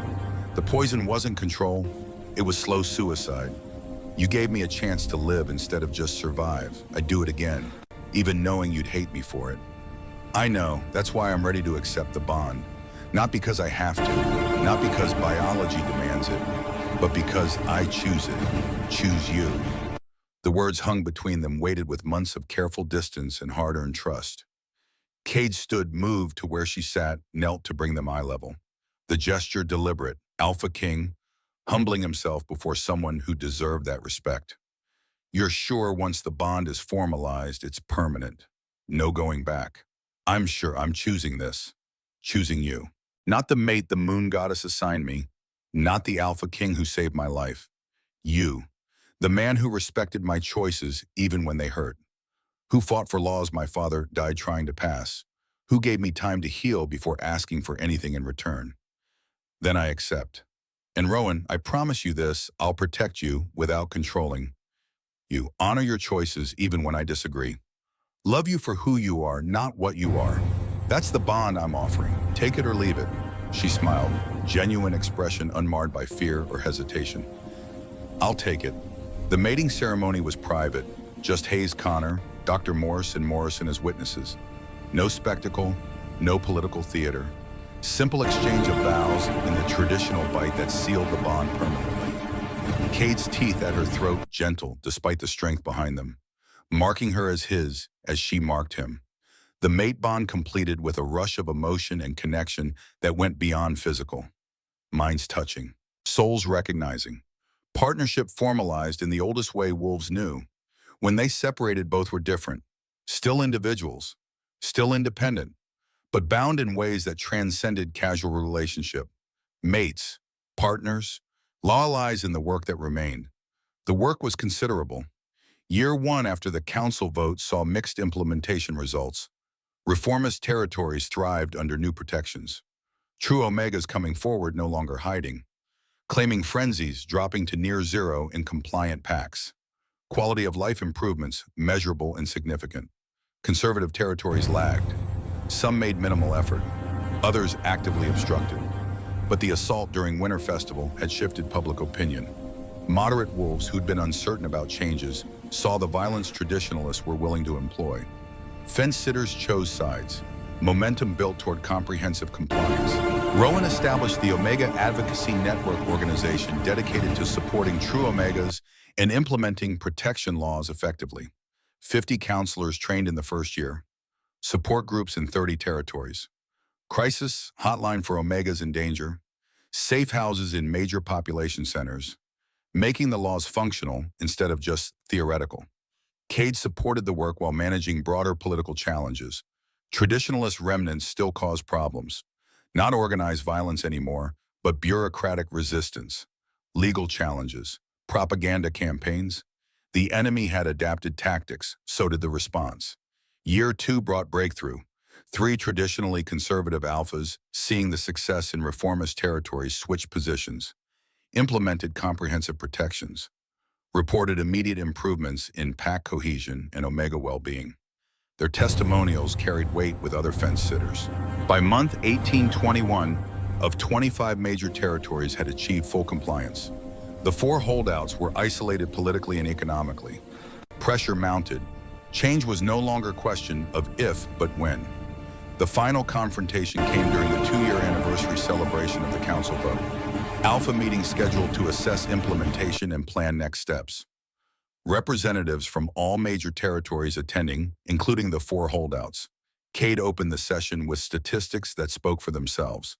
The poison wasn't control, it was slow suicide. You gave me a chance to live instead of just survive. I'd do it again, even knowing you'd hate me for it. I know, that's why I'm ready to accept the bond. Not because I have to, not because biology demands it, but because I choose it, choose you. The words hung between them, weighted with months of careful distance and hard-earned trust. Cade stood, moved to where she sat, knelt to bring them eye level. The gesture deliberate, AlphaKing, humbling himself before someone who deserved that respect. You're sure once the bond is formalized, it's permanent. No going back. I'm sure I'm choosing this. Choosing you. Not the mate the moon goddess assigned me. Not the AlphaKing who saved my life. You. The man who respected my choices even when they hurt. Who fought for laws my father died trying to pass. Who gave me time to heal before asking for anything in return. Then I accept. And Rowan, I promise you this, I'll protect you without controlling you. Honor your choices even when I disagree. Love you for who you are, not what you are. That's the bond I'm offering. Take it or leave it. She smiled, genuine expression unmarred by fear or hesitation. I'll take it. The mating ceremony was private. Just Hayes Connor, Dr. Morse, and Morrison as witnesses. No spectacle, no political theater. Simple exchange of vows in the traditional bite that sealed the bond permanently. Cade's teeth at her throat, gentle despite the strength behind them, marking her as his as she marked him. The mate bond completed with a rush of emotion and connection that went beyond physical. Minds touching, souls recognizing. Partnership formalized in the oldest way wolves knew. When they separated, both were different. Still individuals, still independent, but bound in ways that transcended casual relationship. Mates, partners, law lies in the work that remained. The work was considerable. Year 1 after the council vote saw mixed implementation results. Reformist territories thrived under new protections. True Omegas coming forward, no longer hiding. Claiming frenzies, dropping to near zero in compliant packs. Quality of life improvements, measurable and significant. Conservative territories lagged. Some made minimal effort. Others actively obstructed. But the assault during Winter Festival had shifted public opinion. Moderate wolves who'd been uncertain about changes saw the violence traditionalists were willing to employ. Fence-sitters chose sides. Momentum built toward comprehensive compliance. Rowan established the Omega Advocacy Network organization dedicated to supporting true Omegas and implementing protection laws effectively. 50 counselors trained in the first year. Support groups in 30 territories. Crisis hotline for Omegas in danger. Safe houses in major population centers. Making the laws functional instead of just theoretical. Cade supported the work while managing broader political challenges. Traditionalist remnants still cause problems. Not organized violence anymore, but bureaucratic resistance, legal challenges, propaganda campaigns. The enemy had adapted tactics, so did the response. Year 2 brought breakthrough. 3 traditionally conservative alphas, seeing the success in reformist territories, switched positions. Implemented comprehensive protections. Reported immediate improvements in pack cohesion and Omega well-being. Their testimonials carried weight with other fence-sitters. By month 1821, of 25 major territories had achieved full compliance. The 4 holdouts were isolated politically and economically. Pressure mounted. Change was no longer a question of if, but when. The final confrontation came during the 2-year anniversary celebration of the council vote. Alpha meetings scheduled to assess implementation and plan next steps. Representatives from all major territories attending, including the 4 holdouts. Cade opened the session with statistics that spoke for themselves.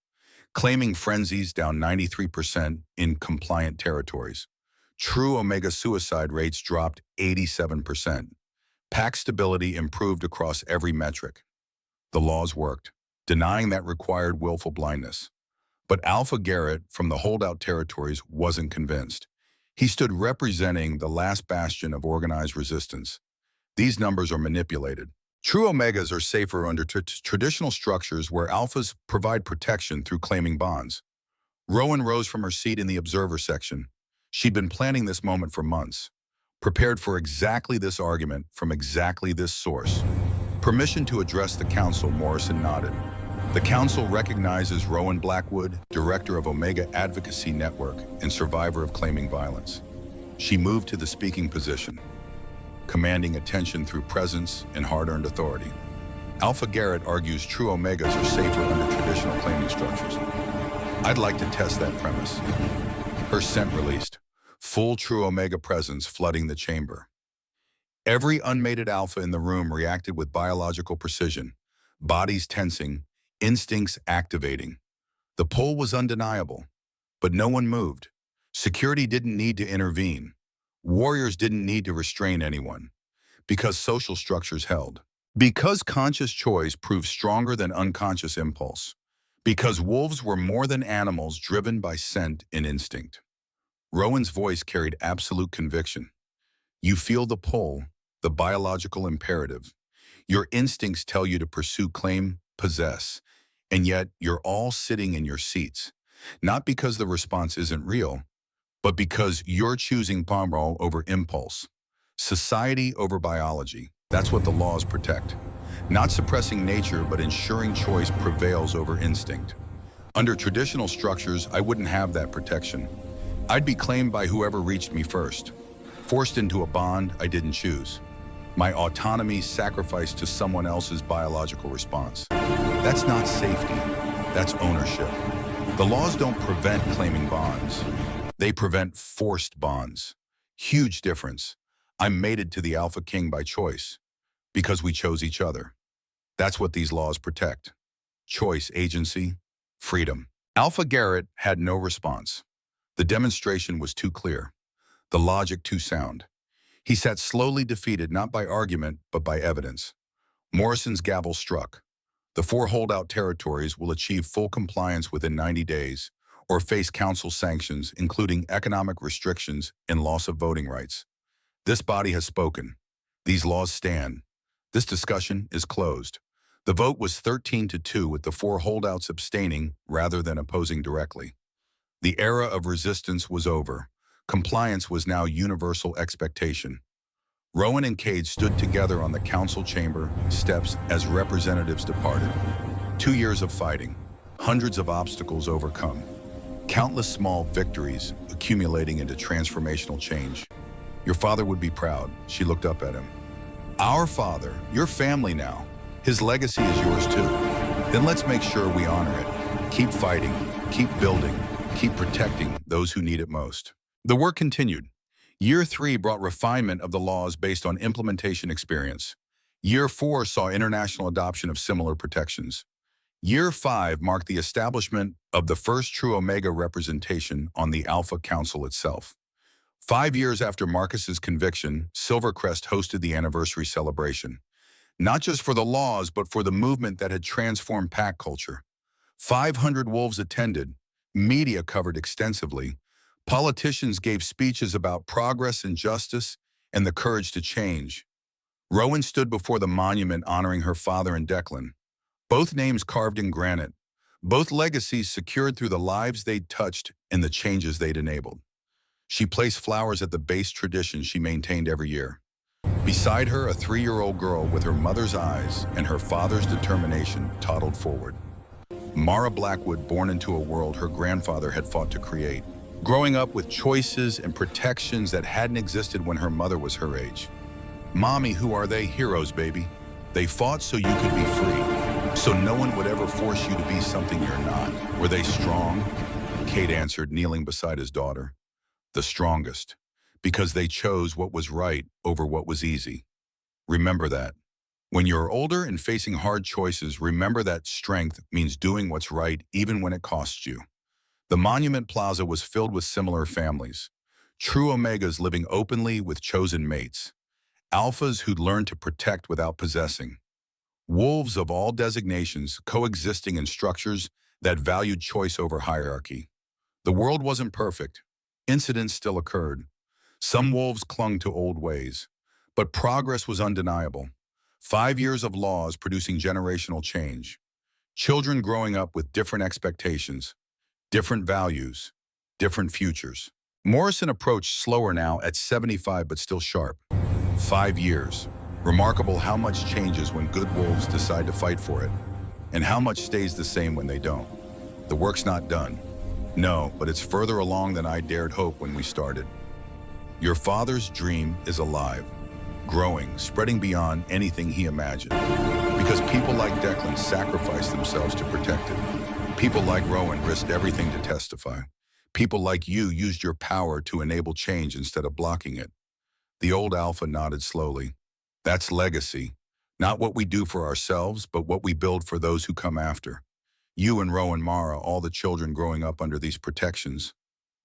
Claiming frenzies down 93% in compliant territories. True Omega suicide rates dropped 87%. Pack stability improved across every metric. The laws worked, denying that required willful blindness. But Alpha Garrett from the holdout territories wasn't convinced. He stood representing the last bastion of organized resistance. These numbers are manipulated. True Omegas are safer under traditional structures where Alphas provide protection through claiming bonds. Rowan rose from her seat in the observer section. She'd been planning this moment for months, prepared for exactly this argument from exactly this source. Permission to address the council, Morrison nodded. The council recognizes Rowan Blackwood, director of Omega Advocacy Network and survivor of claiming violence. She moved to the speaking position, commanding attention through presence and hard-earned authority. Alpha Garrett argues true Omegas are safer under traditional claiming structures. I'd like to test that premise. Her scent released, full true Omega presence flooding the chamber. Every unmated Alpha in the room reacted with biological precision, bodies tensing, instincts activating. The pull was undeniable, but no one moved. Security didn't need to intervene. Warriors didn't need to restrain anyone, because social structures held. Because conscious choice proved stronger than unconscious impulse. Because wolves were more than animals driven by scent and instinct. Rowan's voice carried absolute conviction. You feel the pull, the biological imperative. Your instincts tell you to pursue, claim, possess, and yet you're all sitting in your seats. Not because the response isn't real, but because you're choosing power over impulse. Society over biology. That's what the laws protect. Not suppressing nature, but ensuring choice prevails over instinct. Under traditional structures, I wouldn't have that protection. I'd be claimed by whoever reached me first, forced into a bond I didn't choose. My autonomy sacrificed to someone else's biological response. That's not safety, that's ownership. The laws don't prevent claiming bonds. They prevent forced bonds. Huge difference. I'm mated to the AlphaKing by choice, because we chose each other. That's what these laws protect. Choice, agency, freedom. Alpha Garrett had no response. The demonstration was too clear. The logic too sound. He sat slowly defeated not by argument, but by evidence. Morrison's gavel struck. The 4 holdout territories will achieve full compliance within 90 days or face council sanctions, including economic restrictions and loss of voting rights. This body has spoken. These laws stand. This discussion is closed. The vote was 13-2, with the 4 holdouts abstaining rather than opposing directly. The era of resistance was over. Compliance was now universal expectation. Rowan and Cade stood together on the council chamber steps as representatives departed. 2 years of fighting, hundreds of obstacles overcome, countless small victories accumulating into transformational change. Your father would be proud. She looked up at him. Our father, your family now. His legacy is yours too. Then let's make sure we honor it. Keep fighting, keep building, keep protecting those who need it most. The work continued. Year 3 brought refinement of the laws based on implementation experience. Year 4 saw international adoption of similar protections. Year 5 marked the establishment of the first true Omega representation on the Alpha Council itself. 5 years after Marcus's conviction, Silvercrest hosted the anniversary celebration. Not just for the laws, but for the movement that had transformed pack culture. 500 wolves attended, media covered extensively, politicians gave speeches about progress and justice and the courage to change. Rowan stood before the monument honoring her father and Declan, both names carved in granite, both legacies secured through the lives they'd touched and the changes they'd enabled. She placed flowers at the base tradition she maintained every year. Beside her, a 3-year-old girl with her mother's eyes and her father's determination toddled forward. Mara Blackwood, born into a world her grandfather had fought to create, growing up with choices and protections that hadn't existed when her mother was her age. Mommy, who are they? Heroes, baby. They fought so you could be free, so no one would ever force you to be something you're not. Were they strong? Cade answered, kneeling beside his daughter. The strongest, because they chose what was right over what was easy. Remember that. When you're older and facing hard choices, remember that strength means doing what's right even when it costs you. The Monument Plaza was filled with similar families. True Omegas living openly with chosen mates. Alphas who'd learned to protect without possessing. Wolves of all designations coexisting in structures that valued choice over hierarchy. The world wasn't perfect. Incidents still occurred. Some wolves clung to old ways. But progress was undeniable. 5 years of laws producing generational change. Children growing up with different expectations, different values, different futures. Morrison approached slower now at 75 but still sharp. 5 years. Remarkable how much changes when good wolves decide to fight for it, and how much stays the same when they don't. The work's not done. No, but it's further along than I dared hope when we started. Your father's dream is alive, growing, spreading beyond anything he imagined. Because people like Declan sacrificed themselves to protect it. People like Rowan risked everything to testify. People like you used your power to enable change instead of blocking it. The old Alpha nodded slowly. That's legacy. Not what we do for ourselves, but what we build for those who come after. You and Rowan Mara, all the children growing up under these protections.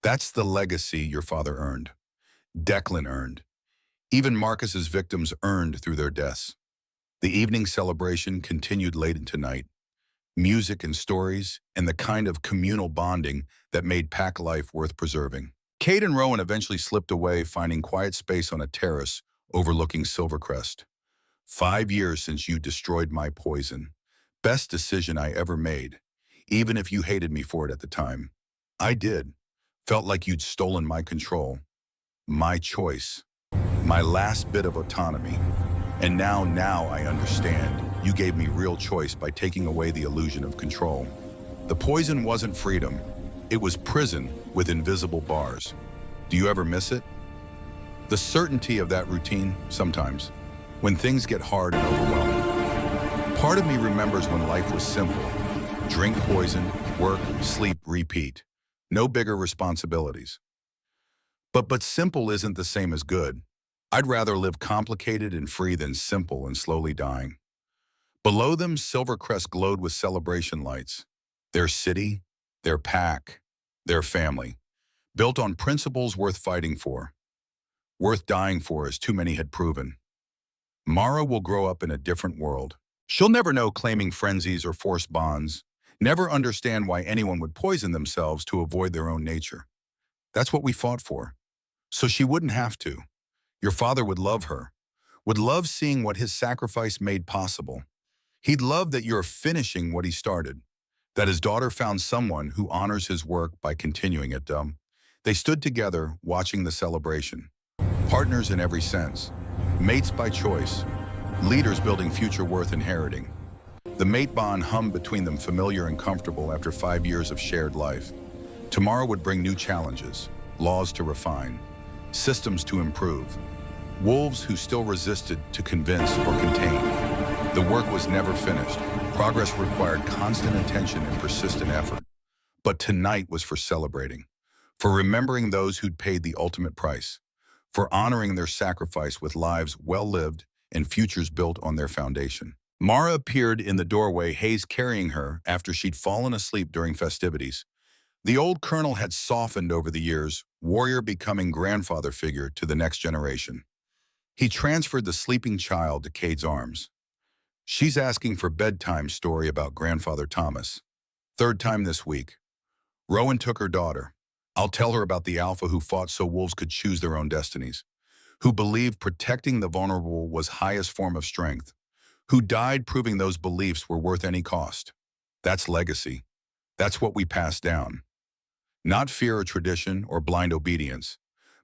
That's the legacy your father earned. Declan earned. Even Marcus's victims earned through their deaths. The evening celebration continued late into night. Music and stories, and the kind of communal bonding that made pack life worth preserving. Kate and Rowan eventually slipped away, finding quiet space on a terrace overlooking Silvercrest. 5 years since you destroyed my poison. Best decision I ever made, even if you hated me for it at the time. I did. Felt like you'd stolen my control, my choice, my last bit of autonomy. And now I understand. You gave me real choice by taking away the illusion of control. The poison wasn't freedom. It was prison with invisible bars. Do you ever miss it? The certainty of that routine, sometimes, when things get hard and overwhelming. Part of me remembers when life was simple. Drink poison, work, sleep, repeat. No bigger responsibilities. But simple isn't the same as good. I'd rather live complicated and free than simple and slowly dying. Below them, Silvercrest glowed with celebration lights. Their city, their pack, their family. Built on principles worth fighting for. Worth dying for, as too many had proven. Mara will grow up in a different world. She'll never know claiming frenzies or forced bonds, never understand why anyone would poison themselves to avoid their own nature. That's what we fought for. So she wouldn't have to. Your father would love her, would love seeing what his sacrifice made possible. He'd love that you're finishing what he started, that his daughter found someone who honors his work by continuing it. They stood together, watching the celebration. Partners in every sense, mates by choice, leaders building future worth inheriting. The mate bond hummed between them, familiar and comfortable after 5 years of shared life. Tomorrow would bring new challenges, laws to refine, systems to improve, wolves who still resisted to convince or contain. The work was never finished. Progress required constant attention and persistent effort. But tonight was for celebrating, for remembering those who'd paid the ultimate price, for honoring their sacrifice with lives well-lived and futures built on their foundation. Mara appeared in the doorway, Hayes carrying her after she'd fallen asleep during festivities. The old colonel had softened over the years, warrior becoming grandfather figure to the next generation. He transferred the sleeping child to Cade's arms. She's asking for bedtime story about grandfather Thomas. Third time this week. Rowan took her daughter. I'll tell her about the alpha who fought so wolves could choose their own destinies, who believed protecting the vulnerable was highest form of strength, who died proving those beliefs were worth any cost. That's legacy. That's what we pass down. Not fear or tradition or blind obedience,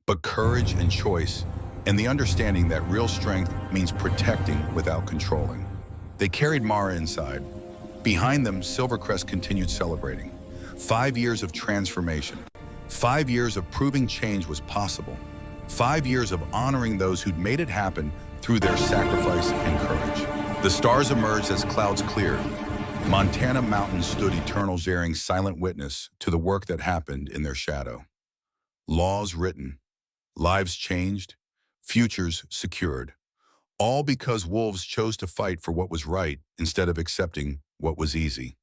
but courage and choice, and the understanding that real strength means protecting without controlling. They carried Mara inside. Behind them, Silvercrest continued celebrating. 5 years of transformation. 5 years of proving change was possible. 5 years of honoring those who'd made it happen through their sacrifice and courage. The stars emerged as clouds cleared. Montana mountains stood eternal, bearing silent witness to the work that happened in their shadow. Laws written, lives changed, futures secured, All because wolves chose to fight for what was right instead of accepting what was easy.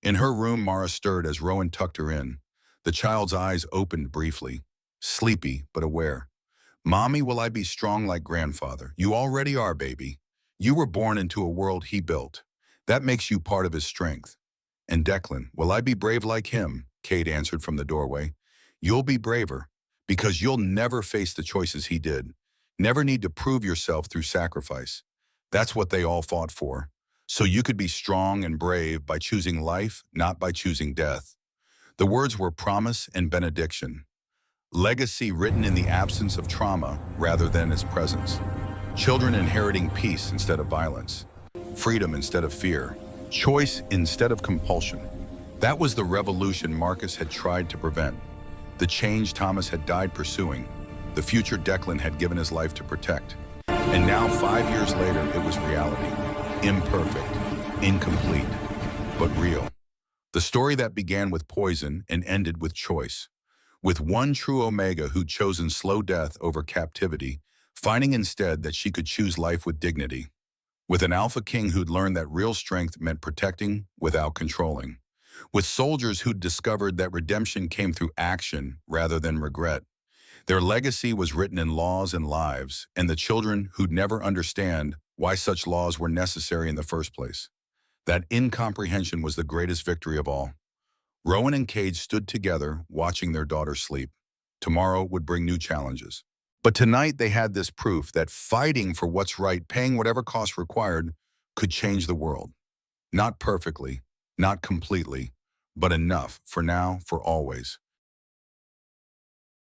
In her room, Mara stirred as Rowan tucked her in. The child's eyes opened briefly, sleepy but aware. Mommy, will I be strong like grandfather? You already are, baby. You were born into a world he built. That makes you part of his strength. And Declan, will I be brave like him? Kate answered from the doorway. You'll be braver, because you'll never face the choices he did. Never need to prove yourself through sacrifice. That's what they all fought for. So you could be strong and brave by choosing life, not by choosing death. The words were promise and benediction. Legacy written in the absence of trauma rather than its presence. Children inheriting peace instead of violence. Freedom instead of fear. Choice instead of compulsion. That was the revolution Marcus had tried to prevent. The change Thomas had died pursuing. The future Declan had given his life to protect. And now, 5 years later, it was reality. Imperfect, incomplete, but real. The story that began with poison and ended with choice. With one true Omega who'd chosen slow death over captivity, finding instead that she could choose life with dignity. With an Alpha King who'd learned that real strength meant protecting without controlling. With soldiers who'd discovered that redemption came through action rather than regret. Their legacy was written in laws and lives, and the children who'd never understand why such laws were necessary in the first place. That incomprehension was the greatest victory of all. Rowan and Cade stood together, watching their daughter sleep. Tomorrow would bring new challenges. But tonight they had this proof that fighting for what's right, paying whatever cost required, could change the world. Not perfectly, not completely, but enough for now, for always.